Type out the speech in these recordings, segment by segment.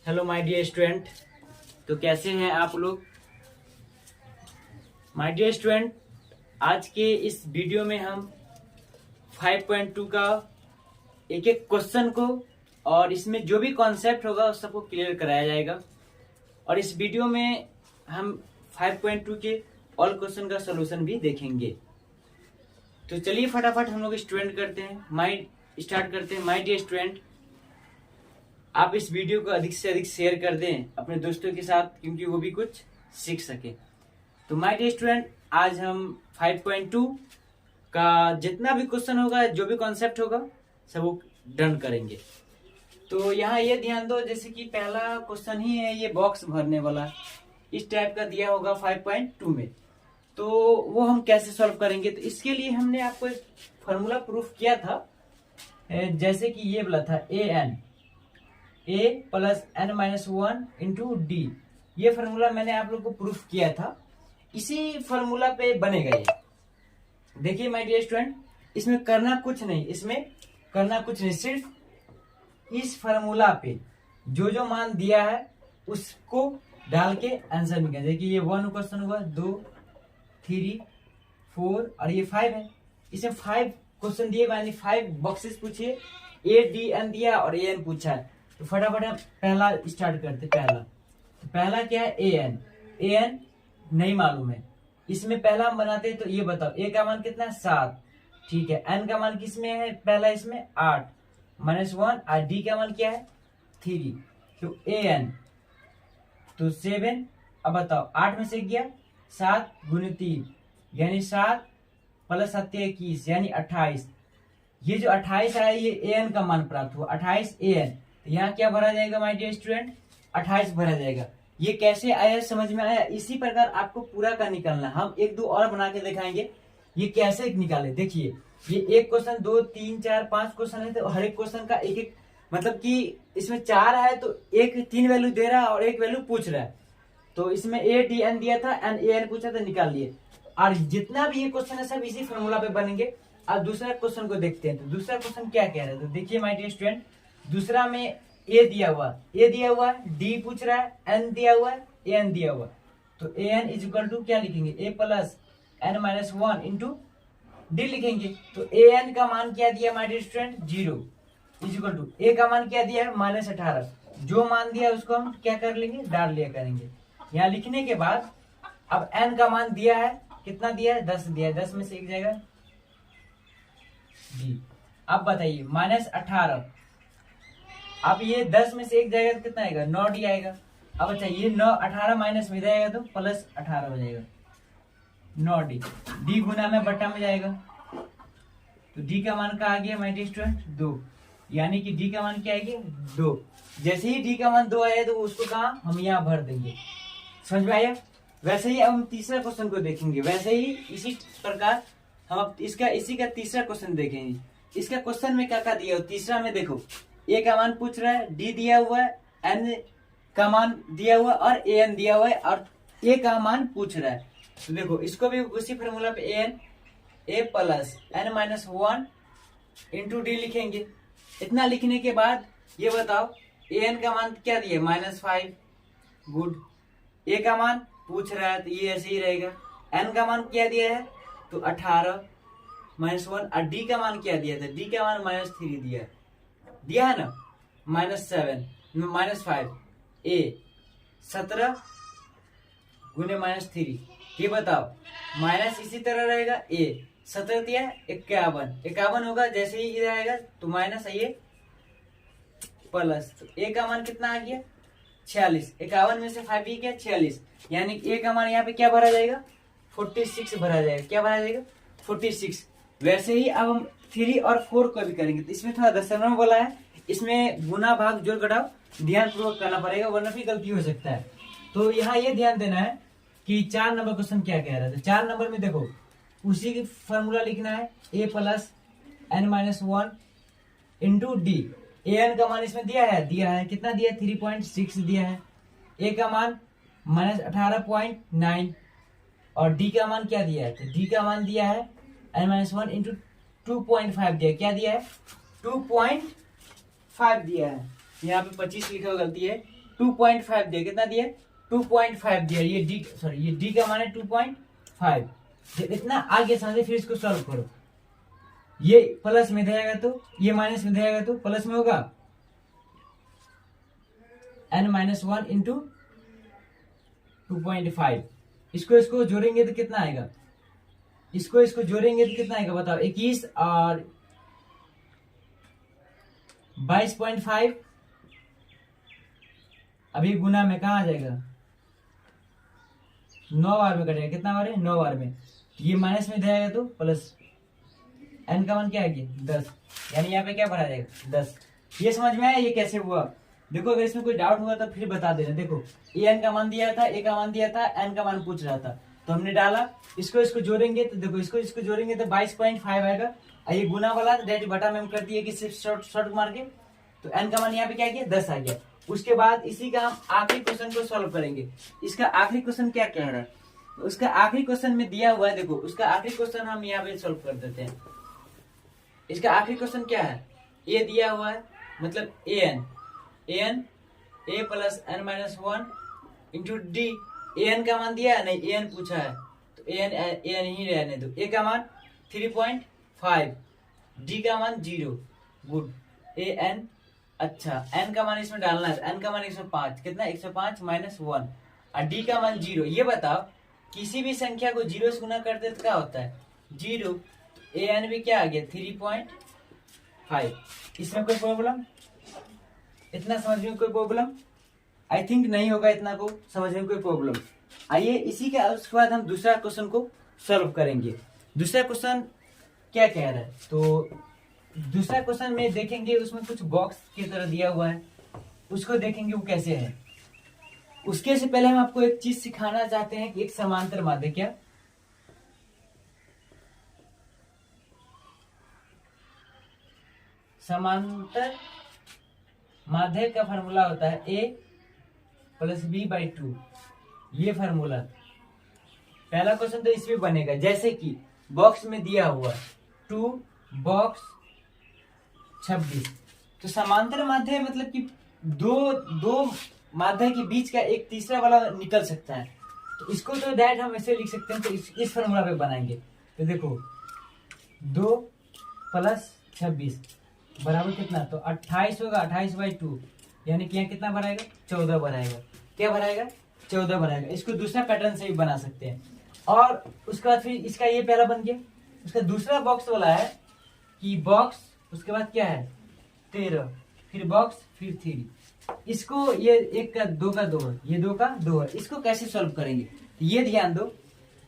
Hello my dear student. तो कैसे हैं आप लोग? माय डियर स्टूडेंट, आज के इस वीडियो में हम 5.2 का एक एक क्वेश्चन को और इसमें जो भी कॉन्सेप्ट होगा उस सबको क्लियर कराया जाएगा। और इस वीडियो में हम 5.2 के ऑल क्वेश्चन का सोल्यूशन भी देखेंगे। तो चलिए फटाफट हम लोग स्टूडेंट करते हैं, स्टार्ट करते हैं। माय डियर स्टूडेंट, आप इस वीडियो को अधिक से अधिक शेयर कर दें अपने दोस्तों के साथ, क्योंकि वो भी कुछ सीख सके। तो माय डियर स्टूडेंट, आज हम 5.2 का जितना भी क्वेश्चन होगा, जो भी कॉन्सेप्ट होगा, सब वो डन करेंगे। तो यहाँ ये ध्यान दो, जैसे कि पहला क्वेश्चन ही है ये बॉक्स भरने वाला, इस टाइप का दिया होगा 5.2 में। तो वो हम कैसे सॉल्व करेंगे? तो इसके लिए हमने आपको एक फॉर्मूला प्रूफ किया था, जैसे कि ये बोला था a plus n minus 1 into D. ये फॉर्मूला मैंने आप लोग को प्रूफ किया था, इसी फॉर्मूला पे बनेगा ये। देखिए माय डियर स्टूडेंट, इसमें करना कुछ नहीं, सिर्फ इस फॉर्मूला पे जो जो मान दिया है उसको डाल के आंसर निकाल। देखिए ये 1 क्वेश्चन हुआ, 2, 3, 4 और ये 5 है। इसमें 5 क्वेश्चन दिए, यानी 5 बॉक्सेस पूछिए, ए डी एन दिया और ए एन पूछा है। तो फटाफट हम पहला स्टार्ट करते। पहला क्या है? ए एन नहीं मालूम है। इसमें पहला हम बनाते हैं, तो ये बताओ ए का मान कितना है? 7। ठीक है, एन का मान किसमें है? पहला इसमें 8 माइनस 1 और डी का मान क्या है? 3। तो ए एन तो 7। अब बताओ 8 में से गया 7 गुने 3 यानी 7 प्लस 7 21 यानी 28। ये जो 28 आया ये ए एन का मान प्राप्त हुआ, 28 ए एन। यहाँ क्या भरा जाएगा माय डियर स्टूडेंट? 28 भरा जाएगा। ये कैसे आया, समझ में आया? इसी प्रकार आपको पूरा का निकालना। हम 1-2 और बना के दिखाएंगे ये कैसे निकाले। देखिए ये एक क्वेश्चन, 2, 3, 4, 5 क्वेश्चन है, तो हर एक क्वेश्चन का एक एक, मतलब कि इसमें 4 है तो एक 3 वैल्यू दे रहा है और एक वैल्यू पूछ रहा है। तो इसमें ए डी एन दिया था, एन ए एन पूछा था, निकाल लिए। और जितना भी ये क्वेश्चन है सब इसी फॉर्मूला पे बनेंगे। अब दूसरा क्वेश्चन को देखते हैं। तो दूसरा क्वेश्चन क्या कह रहा है? तो देखिए माय डियर स्टूडेंट, दूसरा में ए दिया हुआ है, डी पूछ रहा है, एन दिया हुआ है, ए एन दिया हुआ है। तो a n is equal to क्या लिखेंगे? A plus N minus 1 into d लिखेंगे। तो ए एन का मान क्या दिया my dear student? 0 is equal to a का मान क्या दिया है? माइनस 18। जो मान दिया है उसको हम क्या कर लेंगे? डाल लिया करेंगे। यहाँ लिखने के बाद अब एन का मान दिया है, कितना दिया है? 10 दिया है, 10 में से एक जाएगा डी। अब बताइए माइनस 18, अब ये 10 में से एक जाएगा तो कितना आएगा? 9 डी आएगा। अब अच्छा ये 9 18 माइनस में जाएगा तो प्लस 18 हो जाएगा, 9 डी। डी गुना में बट्टा में जाएगा, तो डी का मान का आ गया माय डियर स्टूडेंट? 2। यानी कि डी का मान क्या आएगा? 2। जैसे ही डी का मान 2 आया तो उसको कहा हम यहाँ भर देंगे। समझ में आया? वैसे ही अब हम तीसरा क्वेश्चन को देखेंगे। वैसे ही इसी प्रकार हम अब इसी का तीसरा क्वेश्चन देखेंगे। इसका क्वेश्चन में क्या क्या दिया हो? तीसरा में देखो ए का मान पूछ रहा है, डी दिया हुआ है, एन का मान दिया हुआ है और ए एन दिया हुआ है, और ए का मान पूछ रहा है। तो देखो इसको भी उसी फॉर्मूला पे a plus N minus 1 into d लिखेंगे। इतना लिखने के बाद ये बताओ ए एन का मान क्या दिया? -5। गुड। ए का मान पूछ रहा है तो ये ऐसे ही रहेगा। एन का मान क्या दिया है? तो 18 माइनस 1। और डी का मान क्या दिया था? डी का मान -3 दिया है ना, -7 -5। ए 17 गुने -3। ये बताओ माइनस इसी तरह रहेगा। ए 17 दिया 51 होगा, जैसे ही इधर आएगा तो माइनस है, ये प्लस। तो ए का मान कितना आ गया? 46। 51 में से 5 ही क्या? 46। यानी ए का मान यहाँ पे क्या भरा जाएगा? 46 भरा जाएगा। क्या भरा जाएगा? 46। वैसे ही अब हम 3 और 4 को भी करेंगे। तो इसमें थोड़ा दशमलव बोला है, इसमें गुना भाग जोड़ घटाव ध्यान पूर्वक करना पड़ेगा, वरना भी गलती हो सकता है। तो यहाँ ये ध्यान देना है कि 4 नंबर क्वेश्चन क्या कह रहा है। तो 4 नंबर में देखो उसी की फॉर्मूला लिखना है, a plus N minus 1 into d. A n का मान इसमें दिया है कितना दिया है? 3.6 दिया है। ए का मान -18.9 और डी का मान क्या दिया है? तो डी का मान दिया है एन माइनस 1 इंटू 2.5 दिया। क्या दिया है? 2.5 दिया है। यहाँ पे 25 लिखा हुआ, गलती है, 2.5 दिया, कितना दिया 2.5 दिया, ये डी सॉरी ये डी का मान है 2.5। जब इतना आगे समझे फिर इसको सॉल्व करो, ये प्लस में जाएगा तो ये माइनस में जाएगा तो प्लस में होगा n-1 इंटू 2.5। इसको जोड़ेंगे तो कितना आएगा, इसको जोड़ेंगे तो कितना आएगा बताओ, 21 और 22.5, अभी गुना में कहा आ जाएगा 9 बार में कटेगा, कितना बार है 9 बार में, ये माइनस में जाएगा तो प्लस, n का मान क्या आ गया 10, यानी यहाँ पे क्या भरा जाएगा 10। ये समझ में आया ये कैसे हुआ। देखो अगर इसमें कोई डाउट हुआ तो फिर बता देना। देखो an का मान दिया था, a का मान दिया था, n का मान पूछ रहा था, तो हमने डाला, इसको जोड़ेंगे तो देखो इसको जोड़ेंगे तो 22.5 आएगा, ये गुना वाला डायरेक्ट बटा में हम कर दिए कि सिर्फ शॉर्ट मार के, तो n का मान यहाँ पे क्या गया 10 आ गया। उसके बाद इसी का हम आखिरी क्वेश्चन को सॉल्व करेंगे। इसका आखिरी क्वेश्चन क्या कह रहा है, उसका आखिरी क्वेश्चन में दिया हुआ है, देखो उसका आखिरी क्वेश्चन हम यहाँ पे सॉल्व कर देते हैं। इसका आखिरी क्वेश्चन क्या है, ए दिया हुआ है, मतलब an a plus n-1 into D, an का मान दिया है नहीं, an पूछा है तो an ही रहने दो। a का मान 3.5, d का मान 0, गुड, an अच्छा, n का मान इसमें डालना है, n का मान 105, कितना 105 माइनस 1 और d का मान 0। ये बताओ किसी भी संख्या को 0 से गुना करते तो क्या होता है 0, तो an भी क्या आ गया 3.5। इसमें कोई प्रॉब्लम, इतना समझ में कोई प्रॉब्लम, आई थिंक नहीं होगा इतना को समझने में कोई प्रॉब्लम। आइए इसी के उसके बाद हम दूसरा क्वेश्चन को सॉल्व करेंगे। दूसरा क्वेश्चन क्या कह रहा है, तो दूसरा क्वेश्चन में देखेंगे उसमें कुछ बॉक्स की तरह दिया हुआ है, उसको देखेंगे वो कैसे है। उसके से पहले हम आपको एक चीज सिखाना चाहते हैं कि एक समांतर माध्य, क्या समांतर माध्य का फॉर्मूला होता है a प्लस b बाई 2, ये फॉर्मूला। पहला क्वेश्चन तो इसमें बनेगा, जैसे कि बॉक्स में दिया हुआ 2 बॉक्स 26, तो समांतर माध्य मतलब कि दो माध्य के बीच का एक तीसरा वाला निकल सकता है, तो इसको तो डायरेक्ट हम ऐसे लिख सकते हैं, तो इस फॉर्मूला पे बनाएंगे। तो देखो 2 प्लस 26 बराबर कितना, तो 28 होगा, 28 बाई 2, यानी कि यहाँ कितना भराएगा 14 भराएगा, क्या भराएगा 14 भराएगा। इसको दूसरा पैटर्न से भी बना सकते हैं। और उसके बाद फिर इसका ये पहला बन गया, उसका दूसरा बॉक्स वाला है कि बॉक्स उसके बाद क्या है 13, फिर बॉक्स फिर 3, इसको ये 1 का 2 का 2 है, ये 2 का 2 है, इसको कैसे सॉल्व करेंगे ये ध्यान दो।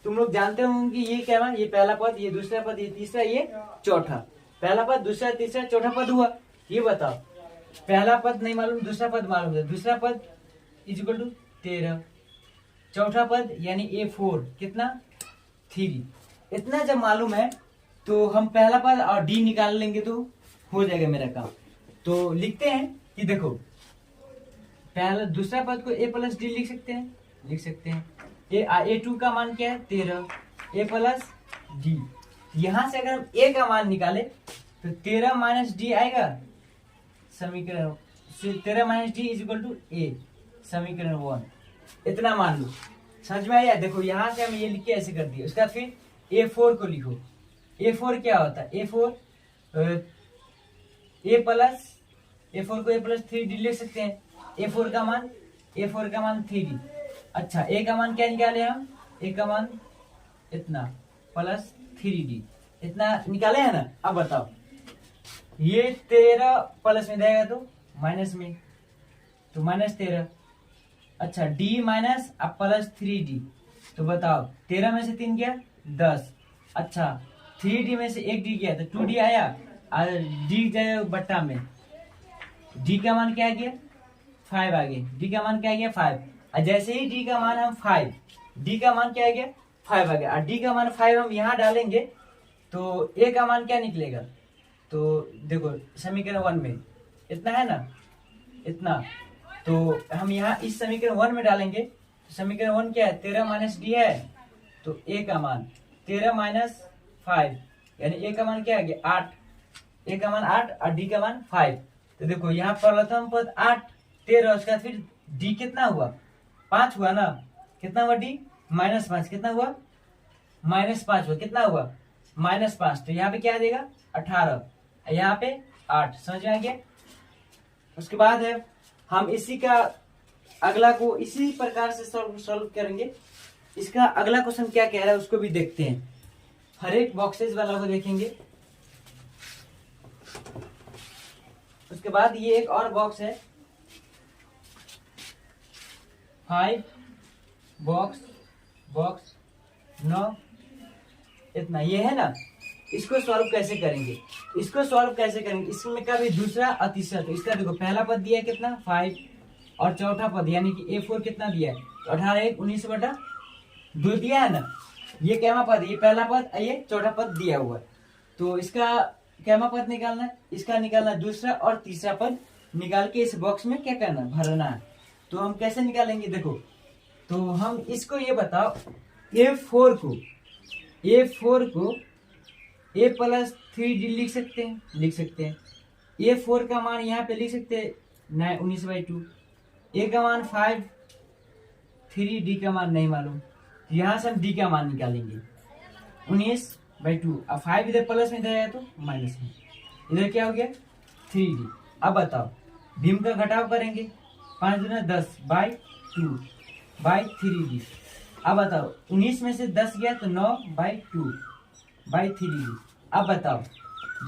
तुम लोग जानते होंगे ये क्या है, ये पहला पद, ये दूसरा पद, ये तीसरा, ये चौथा, पहला पद दूसरा तीसरा चौथा पद हुआ। ये बताओ पहला पद नहीं मालूम, दूसरा पद मालूम है, दूसरा पद इक्वल टू 13, चौथा पद यानी A4 कितना 3, इतना जब मालूम है तो हम पहला पद और डी निकाल लेंगे तो हो जाएगा मेरा काम। तो लिखते हैं कि देखो पहला दूसरा पद को a प्लस डी लिख सकते हैं, A2 का मान क्या है 13, a प्लस डी। यहां से अगर हम a का मान निकाले तो 13 माइनस डी आएगा, समीकरण 13 minus D is equal to a, समीकरण 1। इतना मान लो, समझ में आया। देखो यहां से हम ये लिख के ऐसे कर दिया। उसका फिर A4 को लिखो, A4 क्या होता है, A4 को a प्लस 3d लिख सकते हैं। A4 का मान 3d। अच्छा a का मान क्या निकाले हम, a का मान इतना प्लस 3d, इतना निकाले है ना। अब बताओ ये 13 प्लस में जाएगा तो माइनस में, तो माइनस 13। अच्छा d माइनस अब प्लस 3d, तो बताओ 13 में से 3 गया 10। अच्छा 3d में से 1d गया तो 2d आया, और d जाए बट्टा में, d का मान क्या आ गया 5 आ गया, d का मान क्या आ गया 5। और जैसे ही d का मान हम 5, d का मान क्या आ गया 5 आ गया, और d का मान 5 हम यहाँ डालेंगे तो a का मान क्या निकलेगा। तो देखो समीकरण 1 में इतना है ना, इतना, तो हम यहाँ इस समीकरण 1 में डालेंगे। तो समीकरण 1 क्या है 13 माइनस डी है, तो a का मान 13 माइनस 5, यानी a का मान क्या आ गया 8, a का मान 8 और d का मान 5। तो देखो यहाँ प्रथम पद 8 13, उसका फिर डी कितना हुआ 5 हुआ ना, कितना हुआ डी -5, कितना हुआ -5 हुआ, कितना हुआ -5, तो यहाँ पे क्या देगा 18, यहाँ पे 8, समझ में आ गया। उसके बाद है हम इसी का अगला को इसी प्रकार से सॉल्व करेंगे। इसका अगला क्वेश्चन क्या कह रहा है उसको भी देखते हैं, हर एक बॉक्सेस वाला को देखेंगे। उसके बाद ये एक और बॉक्स है 5 बॉक्स 9, इतना ये है ना। इसको सॉल्व कैसे करेंगे, इसमें का भी दूसरा और तीसरा, तो इसका देखो पहला पद दिया है कितना 5 और चौथा पद यानी कि A4 कितना दिया है, तो 18/19 दिया है ना। ये कैमा पद, ये पहला पद, ये चौथा पद दिया हुआ है, तो इसका कैमा पद निकालना है, इसका निकालना है दूसरा और तीसरा पद निकाल के इस बॉक्स में क्या करना है, भरना है। तो हम कैसे निकालेंगे देखो, तो हम इसको ये बताओ A4 को A + 3D लिख सकते हैं। A4 का मान यहाँ पे लिख सकते हैं 19/2, A का मान 5, 3D का मान नहीं मालूम, यहाँ से हम D का मान निकालेंगे 19/2। अब 5 इधर प्लस में, इधर आया तो माइनस में, इधर क्या हो गया 3D। अब बताओ भीम का घटाव करेंगे, 5 दूना 10/2/3D। अब बताओ 19 में से 10 गया तो 9/2/3D। अब बताओ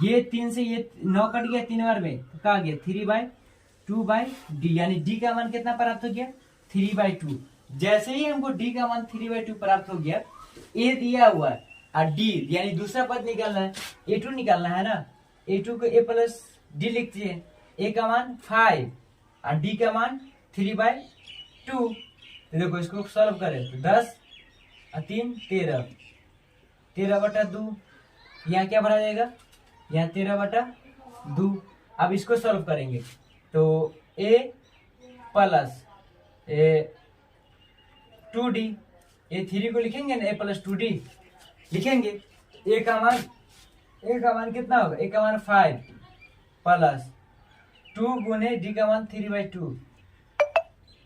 ये 3 से ये 9 कट गया 3 बार में, तो कहा गया 3/2/D, यानी D का मान कितना प्राप्त हो गया 3/2। जैसे ही हमको D का मान 3/2 प्राप्त हो गया, A दिया हुआ है और D यानी दूसरा पद निकालना है, A2 निकालना है ना। A2 को A + D लिखते हैं, A का मान 5 और D का मान 3/2। तो देखो इसको सॉल्व करें तो 10 और 3 13, 13/2, यहाँ क्या भरा जाएगा, यहाँ 13/2। अब इसको सॉल्व करेंगे तो A + 2D, A3 को लिखेंगे ना, A + 2D लिखेंगे। A का मान कितना होगा, A का मान 5 + 2 गुने D का मान 3/2,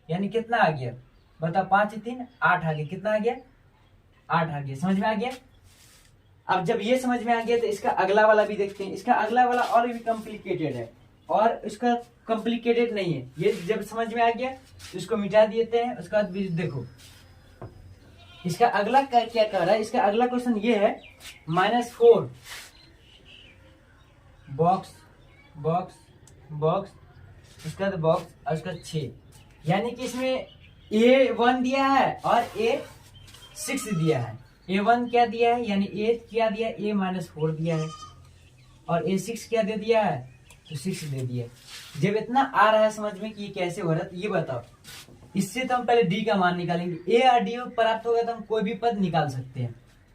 यानी कितना आ गया बताओ, 5 3 8 आ गया, कितना आ गया 8 आ गया। समझ में आ गया। अब जब ये समझ में आ गया तो इसका अगला वाला भी देखते हैं। इसका अगला वाला और भी कॉम्प्लिकेटेड है और इसका कॉम्प्लिकेटेड नहीं है। ये जब समझ में आ गया तो इसको मिटा देते हैं। उसके बाद देखो इसका अगला क्या कर रहा है। इसका अगला क्वेश्चन ये है -4 बॉक्स उसका तो बॉक्स और उसका 6, यानी कि इसमें A1 दिया है और A6 दिया है। A1 क्या दिया है, यानी A क्या दिया है, A -4 दिया है और A6 क्या दे दिया है, तो 6 दे दिया। जब इतना आ रहा है समझ में कि ये कैसे हो रहा है, तो ये बताओ। इससे तो हम पहले D का मान निकालेंगे। A और D प्राप्त होगा तो हम कोई भी पद निकाल सकते हैं।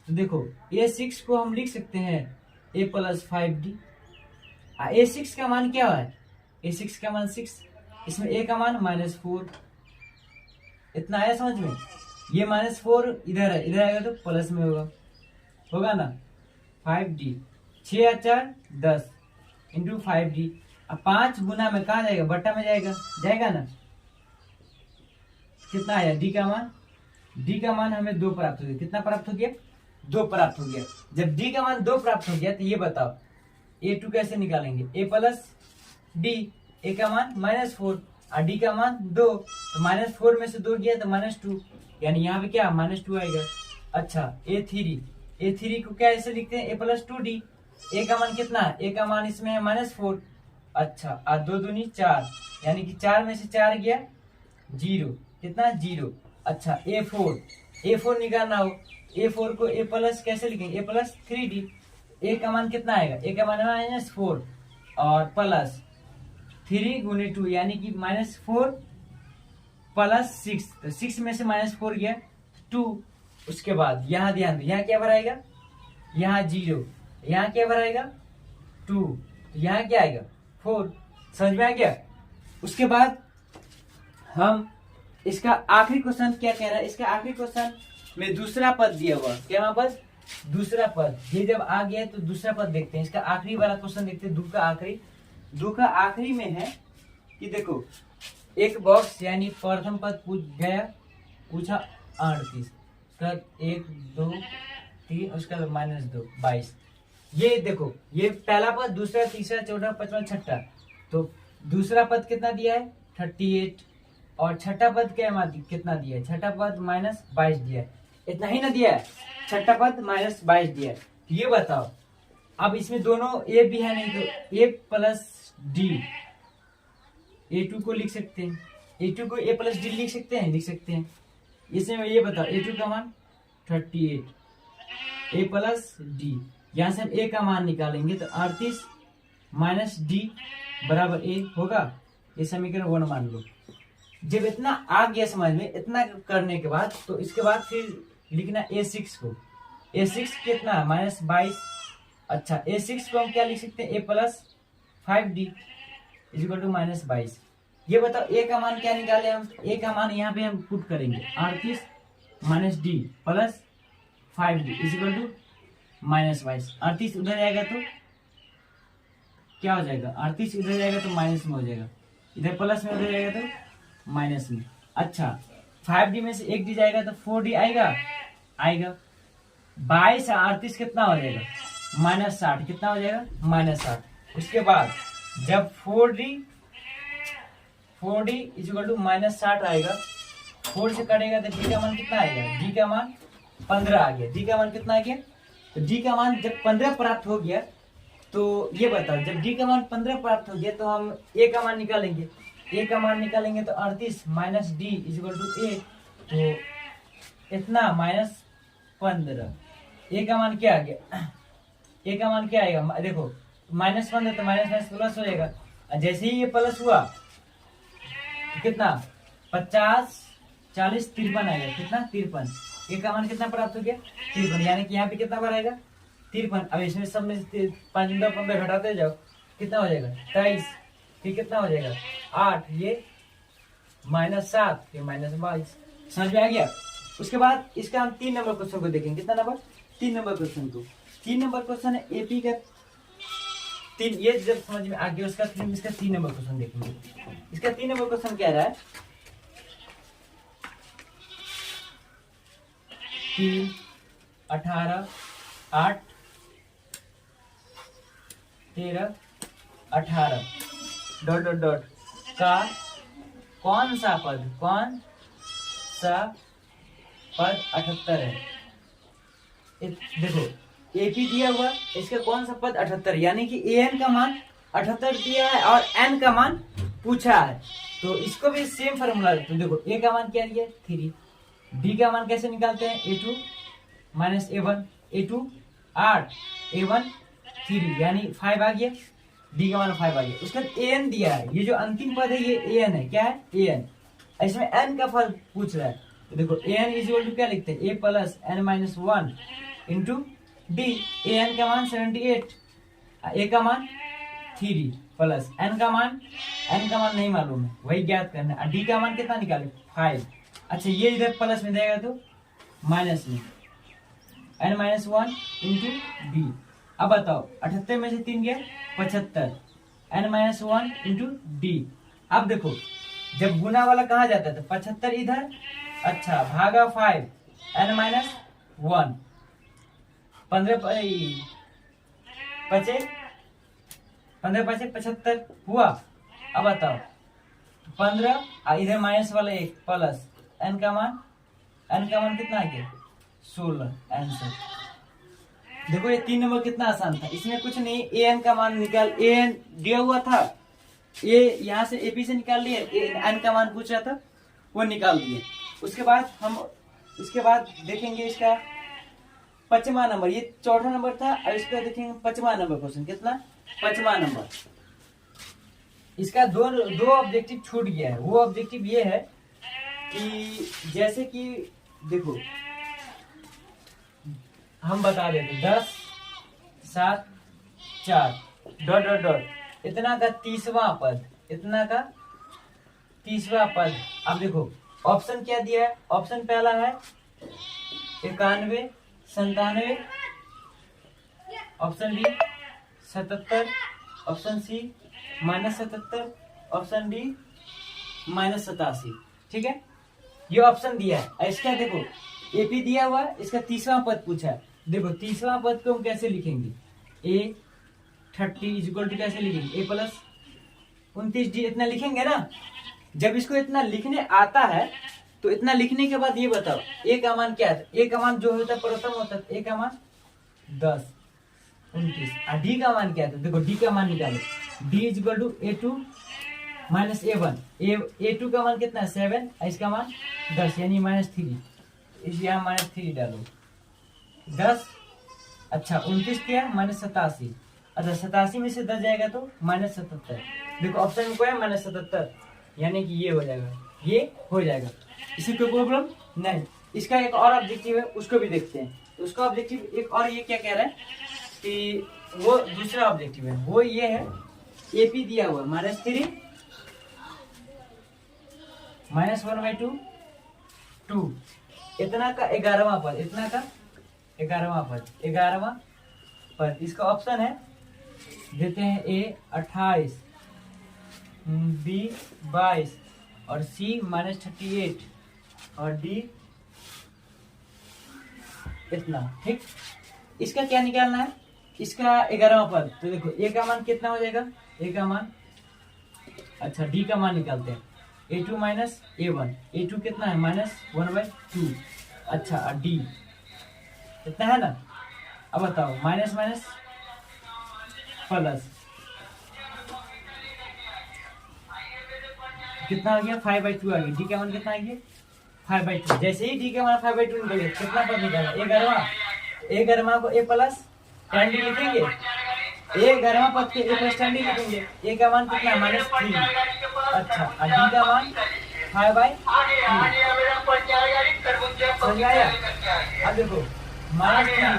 तो देखो A6 को हम लिख सकते हैं A + 5D। A6 का मान क्या है, A6 का मान 6, इसमें A का मान -4, इतना आया समझ में। ये -4 इधर है, इधर आएगा तो प्लस में होगा ना 5D। 6 और 4 10 × 5D। अब 5 गुना में कहा जाएगा, बट्टा में जाएगा ना। कितना आया D का मान हमें 2 प्राप्त हो गया। कितना प्राप्त हो गया, 2 प्राप्त हो गया। जब D का मान 2 प्राप्त हो गया तो ये बताओ A2 कैसे निकालेंगे, A + D। A का मान -4 और D का मान 2, तो -4 में से 2 गया तो -2, यानी यहाँ पे क्या -2 आएगा। अच्छा A3 को क्या ऐसे लिखते हैं A + 2D। A का मान कितना है, A का मान इसमें है -4। अच्छा और 2 दूनी 4, यानी कि 4 में से 4 गया 0, कितना 0। अच्छा A4 निकालना हो, A4 को A + कैसे लिखेंगे, A + 3D। A का मान कितना आएगा, A का मान -4 और प्लस 3 × 2, यानी कि -4 + 6, तो 6 में से -4 गया 2। उसके बाद यहाँ ध्यान दो, यहाँ क्या भराएगा, यहाँ 0, यहाँ क्या भराएगा 2, तो यहाँ क्या आएगा 4। समझ में आ गया। उसके बाद हम इसका आखिरी क्वेश्चन क्या कह रहा है। इसका आखिरी क्वेश्चन में दूसरा पद दिया हुआ, क्या पद, दूसरा पद। ये जब आ गया तो दूसरा पद देखते हैं। इसका आखिरी वाला क्वेश्चन देखते हैं, 2 का आखिरी में है कि देखो एक बॉक्स यानी प्रथम पद पूछा 38, उसका 1 2 3, उसका -2 22। ये देखो, ये पहला पद, दूसरा, तीसरा, चौथा, पांचवा, छठा। तो दूसरा पद कितना दिया है 38, और छठा पद कितना दिया है, छठा पद -22 दिया है। इतना ही ना दिया है, छठा पद -22 दिया है। ये बताओ, अब इसमें दोनों ए भी है, नहीं तो a प्लस डी, a2 को लिख सकते हैं, a2 को a प्लस डी लिख सकते हैं, लिख सकते हैं। इसमें ये बताओ, a2 का मान 38, a प्लस डी, यहां से हम a का मान निकालेंगे तो 38 माइनस डी बराबर a होगा। ये समीकरण 1 मान लो। जब इतना आ गया समझ में, इतना करने के बाद तो इसके बाद फिर लिखना a6 को। a6 कितना है -22। अच्छा, a6 को हम क्या लिख सकते हैं, a plus 5d equal to -22। ये बताओ a का मान क्या निकाले हम, a का मान यहाँ पे हम पुट करेंगे 38 minus D plus 5d equal to -22। 38 उधर जाएगा तो क्या हो जाएगा, 38 इधर जाएगा तो माइनस में हो जाएगा, इधर प्लस में, उधर जाएगा तो माइनस में। अच्छा, 5d में से 1d जाएगा तो 4d आएगा, 22 और 38 कितना हो जाएगा, -60। कितना हो जाएगा, -60। उसके बाद जब 4d इक्वल टू -60 आएगा, 4 से कटेगा तो d का मान कितना आएगा, d का मान 15 आ गया। d का मान कितना आ गया, तो d का मान जब 15 प्राप्त हो गया तो ये बताओ, जब d का मान 15 प्राप्त हो गया तो हम a का मान निकालेंगे। a का मान निकालेंगे तो 38 minus D equal to a, तो इतना -15। a का मान क्या आ गया, a का मान क्या आएगा, देखो -15 तो माइनस प्लस हो जाएगा। जैसे ही ये प्लस हुआ तो कितना 50 40 53 आएगा, कितना 53। a का मान कितना प्राप्त हो गया 53, यानी कि यहाँ पे कितना बार आएगा 53। अब इसमें सब में 5 15 घटाते जाओ, कितना हो जाएगा 23, फिर कितना हो जाएगा 8, ये -7, फिर -22। समझ में आ गया। उसके बाद इसका हम 3 नंबर क्वेश्चन को देखेंगे। कितना नंबर, 3 नंबर क्वेश्चन को। 3 नंबर क्वेश्चन है एपी का 3, ये जब समझ में आ गया उसका इसका 3 नंबर क्वेश्चन देखेंगे। इसका 3 नंबर क्वेश्चन क्या रहा है, 3 18 8 13 18 ... का कौन सा पद 78 है। देखो एपी दिया हुआ, इसका कौन सा पद 78, यानी कि एन का मान 78 दिया है और एन का मान पूछा है, तो इसको भी सेम फॉर्मूला। तो देखो ए का मान क्या दिया 3, डी का मान कैसे निकालते हैं, a2 minus a1, a2 8, a1 3, यानी 5 आ गया, डी का मान 5 आ गया। उसका an दिया है, ये जो अंतिम पद है ये an है, क्या है an। इसमें n का फल पूछ रहा है, तो देखो an इज इक्वल टू क्या लिखते हैं, a plus n minus 1 into D. an का मान 78, a का मान 3 प्लस n का मान नहीं मालूम है, वही ज्ञात करना है। डी का मान कितना निकाले 5। अच्छा, ये इधर प्लस में जाएगा तो माइनस में, n माइनस 1 इंटू डी। अब बताओ 78 में से 3 गया 75, n माइनस 1 इंटू डी। अब देखो जब गुना वाला कहा जाता है तो 75 इधर, अच्छा भागा 5, n माइनस 1, 15 पचे 75 हुआ। अब बताओ 15 इधर माइनस वाला 1 प्लस n का मान कितना आ गया 16 आंसर। देखो ये 3 नंबर कितना आसान था, इसमें कुछ नहीं, an का मान निकाल, an दिया हुआ था, ये यहाँ से एपी से निकाल लिए, n का मान पूछ रहा था वो निकाल दिए। उसके बाद देखेंगे इसका 5वां नंबर, ये 4था नंबर था, और इसका देखेंगे 5वां नंबर क्वेश्चन। कितना 5वां नंबर। इसका दो ऑब्जेक्टिव छूट गया है। वो ऑब्जेक्टिव ये है कि जैसे कि देखो हम बता देते 10 7 4 ... इतना का 30वां पद, अब देखो ऑप्शन क्या दिया है, ऑप्शन पहला है 91 97, option B 77, option C -77, option D -87। ठीक है, ये ऑप्शन दिया है। और इसका देखो एपी दिया हुआ है, इसका तीसरा पद पूछा है। देखो तीसरा पद को हम कैसे लिखेंगे, A30 इक्वल टू कैसे लिखेंगे, A प्लस 29D इतना लिखेंगे ना। जब इसको इतना लिखने आता है तो इतना लिखने के बाद ये बताओ A का मान क्या है। A का मान जो होता है प्रथम होता है, A का मान 10 29 और D का मान क्या था, देखो D का मान निकालो, D equal to A2 minus A1। A2 का मान कितना है 7, इसका मान 10 यानी -3। इस यहाँ -3 डालो 10। अच्छा 29 क्या है -87। अच्छा 87 में से 10 जाएगा तो -77। देखो ऑप्शन में कोई है -77, यानी कि ये हो जाएगा, ये हो जाएगा। इसी कोई प्रॉब्लम नहीं। इसका एक और ऑब्जेक्टिव है, उसको भी देखते हैं। तो उसका ऑब्जेक्टिव एक और ये क्या कह रहा है कि वो दूसरा ऑब्जेक्टिव है, वो ये है एपी दिया हुआ -3 -1/2 2 इतना का 11वां पद, इतना का 11वां पद, 11वां पद। इसका ऑप्शन है देते हैं A 28, B 22 और C -38 और D इतना। ठीक, इसका क्या निकालना है, इसका 11वां पद। तो देखो A का मान कितना हो जाएगा, A का मान, अच्छा D का मान निकालते हैं, A2 माइनस A1। A2 कितना है -1/2। अच्छा और D इतना है ना। अब बताओ माइनस माइनस प्लस कितना हो गया 5/2 आ गया। D का मान कितना आ गया 5/2। जैसे ही D का मान 5/2 निकल गया, कितना पद निकाला 11वां। 11वां को A प्लस 10D लिखेंगे, 11वां पद के A प्लस 10D लिखेंगे। A का मान कितना -3। अच्छा और D का मान 5/2 समझ आया। अब देखो -3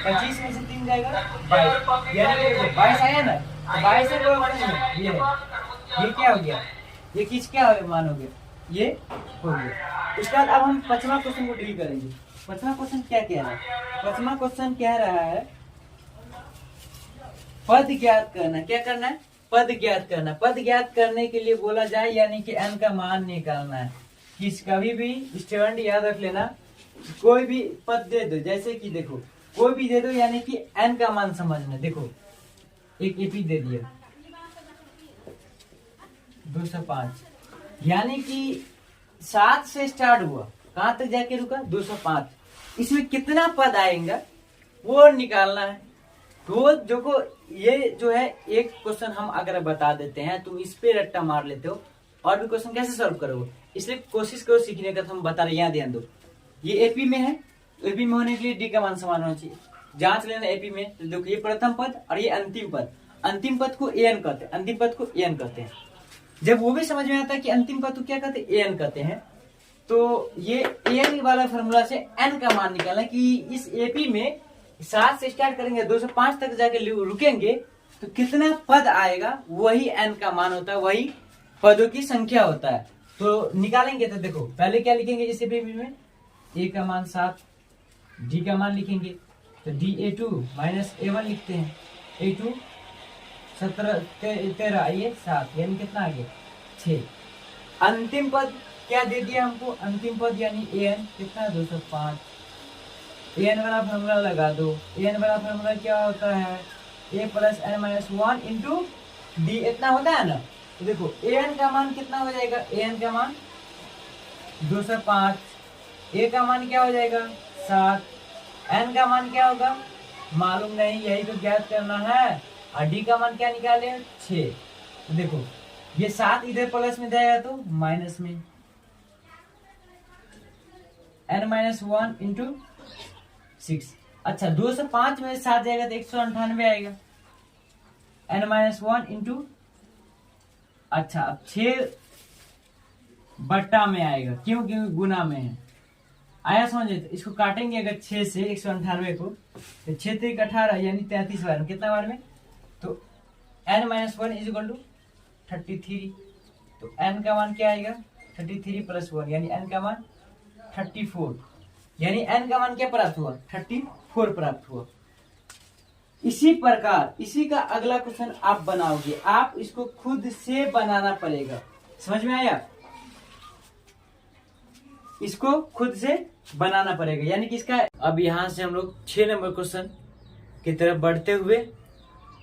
25 में से 3 जाएगा 22, यानी कि 22 आया ना। 22 है ये क्या हो गया, ये किस क्या मान हो गया, ये हो गया। उसके बाद अब हम 5वां क्वेश्चन को डील करेंगे। 5वां क्वेश्चन क्या कह रहा है, 5वां क्वेश्चन कह रहा है पद ज्ञात करना। क्या करना है, पद ज्ञात करना। पद ज्ञात करने के लिए बोला जाए यानी कि n का मान निकालना है। किस कभी भी स्टूडेंट याद रख लेना, कोई भी पद दे दो, जैसे कि देखो कोई भी दे दो यानी कि n का मान समझना। देखो एक एपी दे दिया 205, यानी कि 7 से स्टार्ट हुआ, कहां तक जाके रुका 205। इसमें कितना पद आएगा वो निकालना है। तो देखो ये जो है एक क्वेश्चन हम अगर बता देते हैं तुम इस पे रट्टा मार लेते हो, और भी क्वेश्चन कैसे सॉल्व करोगे। इसलिए कोशिश करो सीखने का। तो हम बता रहे, यहाँ ध्यान दो, ये एपी में है, एपी में होने के लिए डी का मान समान होना चाहिए। जांच लेना एपी में, तो देखो ये प्रथम पद और ये अंतिम पद। अंतिम पद को एन कहते हैं, अंतिम पद को एन कहते हैं। जब वो भी समझ में आता है कि अंतिम पद को क्या कहते हैं, एन कहते हैं, तो ये एन वाला फॉर्मूला से एन का मान निकालना कि इस एपी में 7 से स्टार्ट करेंगे 205 तक जाके रुकेंगे तो कितना पद आएगा, वही एन का मान होता है, वही पदों की संख्या होता है। तो निकालेंगे तो देखो पहले क्या लिखेंगे, इस एपी में ए का मान 7, डी का मान लिखेंगे तो डी A2 माइनस A1 लिखते हैं। A2 13 ये 7 यानी कितना आ गया 6। अंतिम पद क्या दे दिया हमको, अंतिम पद यानी an कितना 205। an वाला फॉर्मूला लगा दो। an वाला फॉर्मूला क्या होता है, a plus n minus 1 into D इतना होता है ना। तो देखो an का मान कितना हो जाएगा, an का मान 205, a का मान क्या हो जाएगा 7, n का मान क्या होगा मालूम नहीं, यही तो ज्ञात करना है। और डी का मान क्या निकाले 6। तो देखो ये 7 इधर प्लस में जाएगा तो माइनस में, n माइनस 1 इंटू 6। अच्छा 205 में 7 जाएगा तो 198 आएगा, n माइनस 1 इंटू, अच्छा अब 6 बट्टा में आएगा, क्यों, क्योंकि गुना में है। आया समझे। तो इसको काटेंगे अगर 6 से 198 को, तो 6 3 18 यानी 33 बार में, कितना बार में, तो n minus 1 is equal to 33। तो n का मान क्या आएगा 33 प्लस 1 यानी n का मान 34, यानी n का मान क्या प्राप्त हुआ 34 प्राप्त हुआ। इसी प्रकार इसी का अगला क्वेश्चन आप बनाओगे, आप इसको खुद से बनाना पड़ेगा। समझ में आया? इसको खुद से बनाना पड़ेगा, यानी कि इसका अब यहाँ से हम लोग 6 नंबर क्वेश्चन की तरफ बढ़ते हुए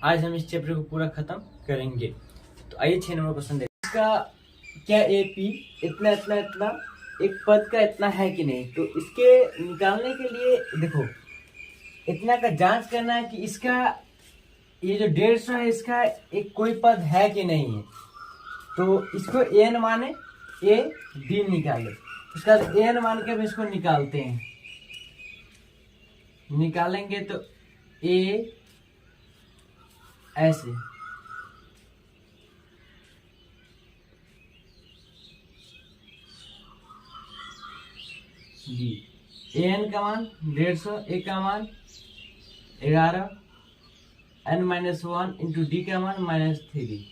आज हम इस चैप्टर को पूरा खत्म करेंगे। तो आइए 6 नंबर क्वेश्चन देखते हैं। इसका क्या एपी इतना इतना इतना एक पद का इतना है कि नहीं, तो इसके निकालने के लिए देखो इतना का जांच करना है कि इसका ये जो 150 है इसका एक कोई पद है कि नहीं है। तो इसको एन माने ए बी निकाले, उसका एन मान के हम इसको निकालते हैं। निकालेंगे तो ए ऐसे बी, एन का मान 150, ए का मान 11, n-1 इंटू डी का मान -3,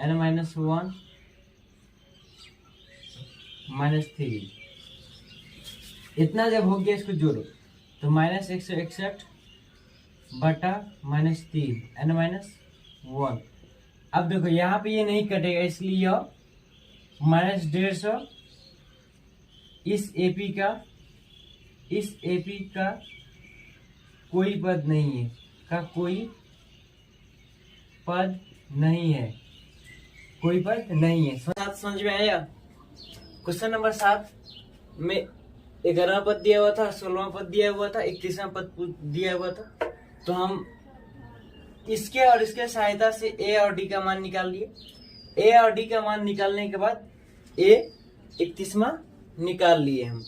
n-1 -3। इतना जब हो गया इसको जोड़ो तो -161 बटा -3 n-1। अब देखो यहाँ पे ये नहीं कटेगा, इसलिए यह -150 इस एपी का कोई पद नहीं है, कोई पद नहीं है, कोई पद नहीं है। समझ में आया? क्वेश्चन नंबर 7 में 11वां पद दिया हुआ था, 16वां पद दिया हुआ था, 31वां पद दिया हुआ था। तो हम इसके और इसके सहायता से ए और डी का मान निकाल लिए। ए और डी का मान निकालने के बाद ए 31वां निकाल लिए हम।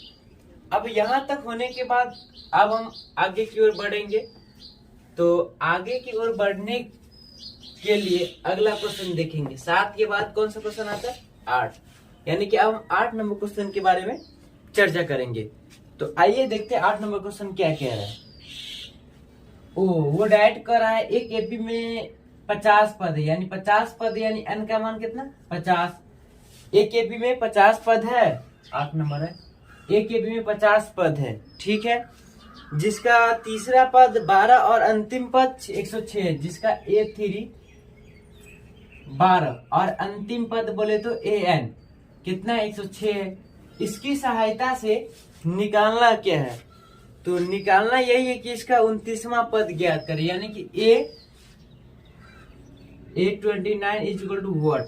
अब यहां तक होने के बाद अब हम आगे की ओर बढ़ेंगे। तो आगे की ओर बढ़ने के लिए अगला क्वेश्चन देखेंगे। 7 के बाद कौन सा क्वेश्चन आता है? 8, यानी कि अब हम 8 नंबर क्वेश्चन के बारे में चर्चा करेंगे। तो आइए देखते हैं 8 नंबर क्वेश्चन क्या कह रहा है। वो डायरेक्ट कर रहा है एक एपी में 50 पद है, यानी 50 पद यानी n का मान कितना? 50। एक एपी में 50 पद है, 8 नंबर है। एक एपी में 50 पद है, ठीक है, जिसका तीसरा पद 12 और अंतिम पद 106 है, जिसका A3 12 और अंतिम पद बोले तो AN कितना 106 है। इसकी सहायता से निकालना क्या है? तो निकालना यही है कि इसका 29वां पद ज्ञात करें, यानी कि A29 is equal to what.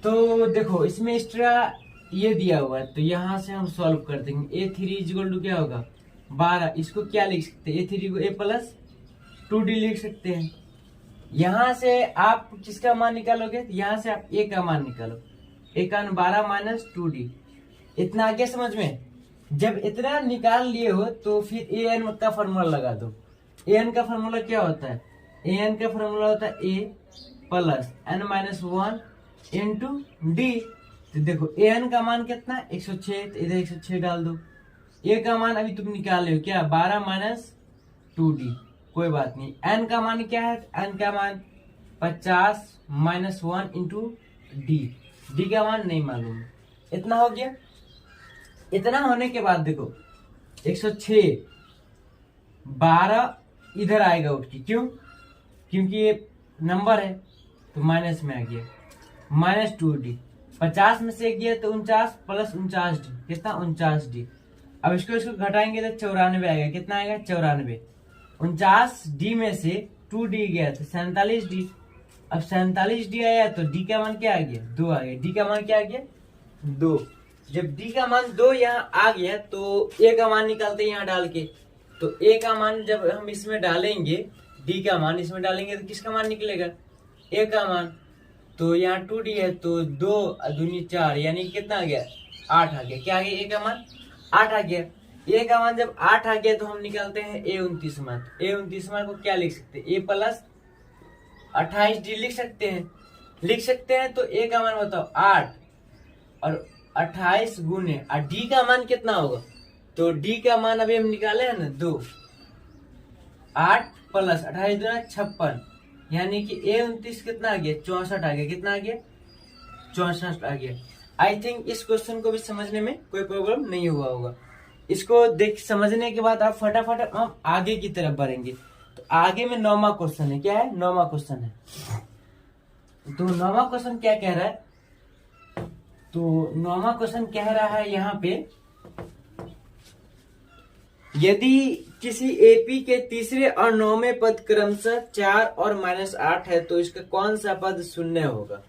तो देखो इसमें एक्स्ट्रा ये दिया हुआ है, तो यहां से हम सॉल्व कर देंगे। A3 इज इक्वल टू क्या होगा? 12। इसको क्या लिख सकते हैं? A3 को A+2D लिख सकते हैं। यहां से आप किसका मान निकालोगे? यहां से आप A का मान निकालो। A का 12 -2D। इतना आगे समझ में? जब इतना निकाल लिए हो तो फिर AN का फॉर्मूला लगा दो। AN का फॉर्मूला क्या होता है? AN का फॉर्मूला होता है A +n-1 इंटू D। तो देखो AN का मान कितना? 106, तो इधर 106 डाल दो। A का मान अभी तुम निकाल हो क्या? 12 -2D, कोई बात नहीं। N का मान क्या है? N का मान 50 -1 इंटू D। D का मान नहीं मालूम। इतना हो गया। इतना होने के बाद देखो 106 12 इधर आएगा उठ के, क्यों? क्योंकि ये नंबर है तो माइनस में आ गया। -2D 50 में से गया तो 49 + 49D कितना? 49D। अब इसको घटाएंगे तो 94 आएगा। कितना आएगा? 94। 49D में से 2D गया तो 47D। अब 47D आया तो D का मान क्या आ गया? 2 आ गया। D का मान क्या आ गया? 2। जब D का मान 2 यहाँ आ गया तो A का मान निकालते हैं यहाँ डाल के। तो A का मान जब हम इसमें डालेंगे, D का मान इसमें डालेंगे तो किसका मान निकलेगा? A का मान। तो यहाँ 2D है तो 2 दूनी 4, यानी कितना आ गया? 8 आ गया। क्या आ गया? A का मान 8 आ गया। A का मान जब 8 आ गया तो हम निकालते हैं A29वां। A29वां को क्या लिख सकते हैं? A+28D लिख सकते हैं। तो A का मान बताओ 8 और 28 गुने D का मान कितना होगा? तो D का मान अभी हम निकाले हैं ना 2। 8 + 28 दूना 56, यानी कि A29 कितना आ गया? 64 आ गया। कितना आ गया? 64 आ गया। आई थिंक इस क्वेश्चन को भी समझने में कोई प्रॉब्लम नहीं हुआ होगा। इसको देख समझने के बाद आप फटाफट हम आगे की तरफ बढ़ेंगे। तो आगे में 9वां क्वेश्चन है, क्या है 9वां क्वेश्चन है। तो 9वां क्वेश्चन क्या कह रहा है, तो 9वां क्वेश्चन कह रहा है यहाँ पे, यदि किसी एपी के तीसरे और 9वें पद क्रमशः 4 और -8 है तो इसका कौन सा पद शून्य होगा।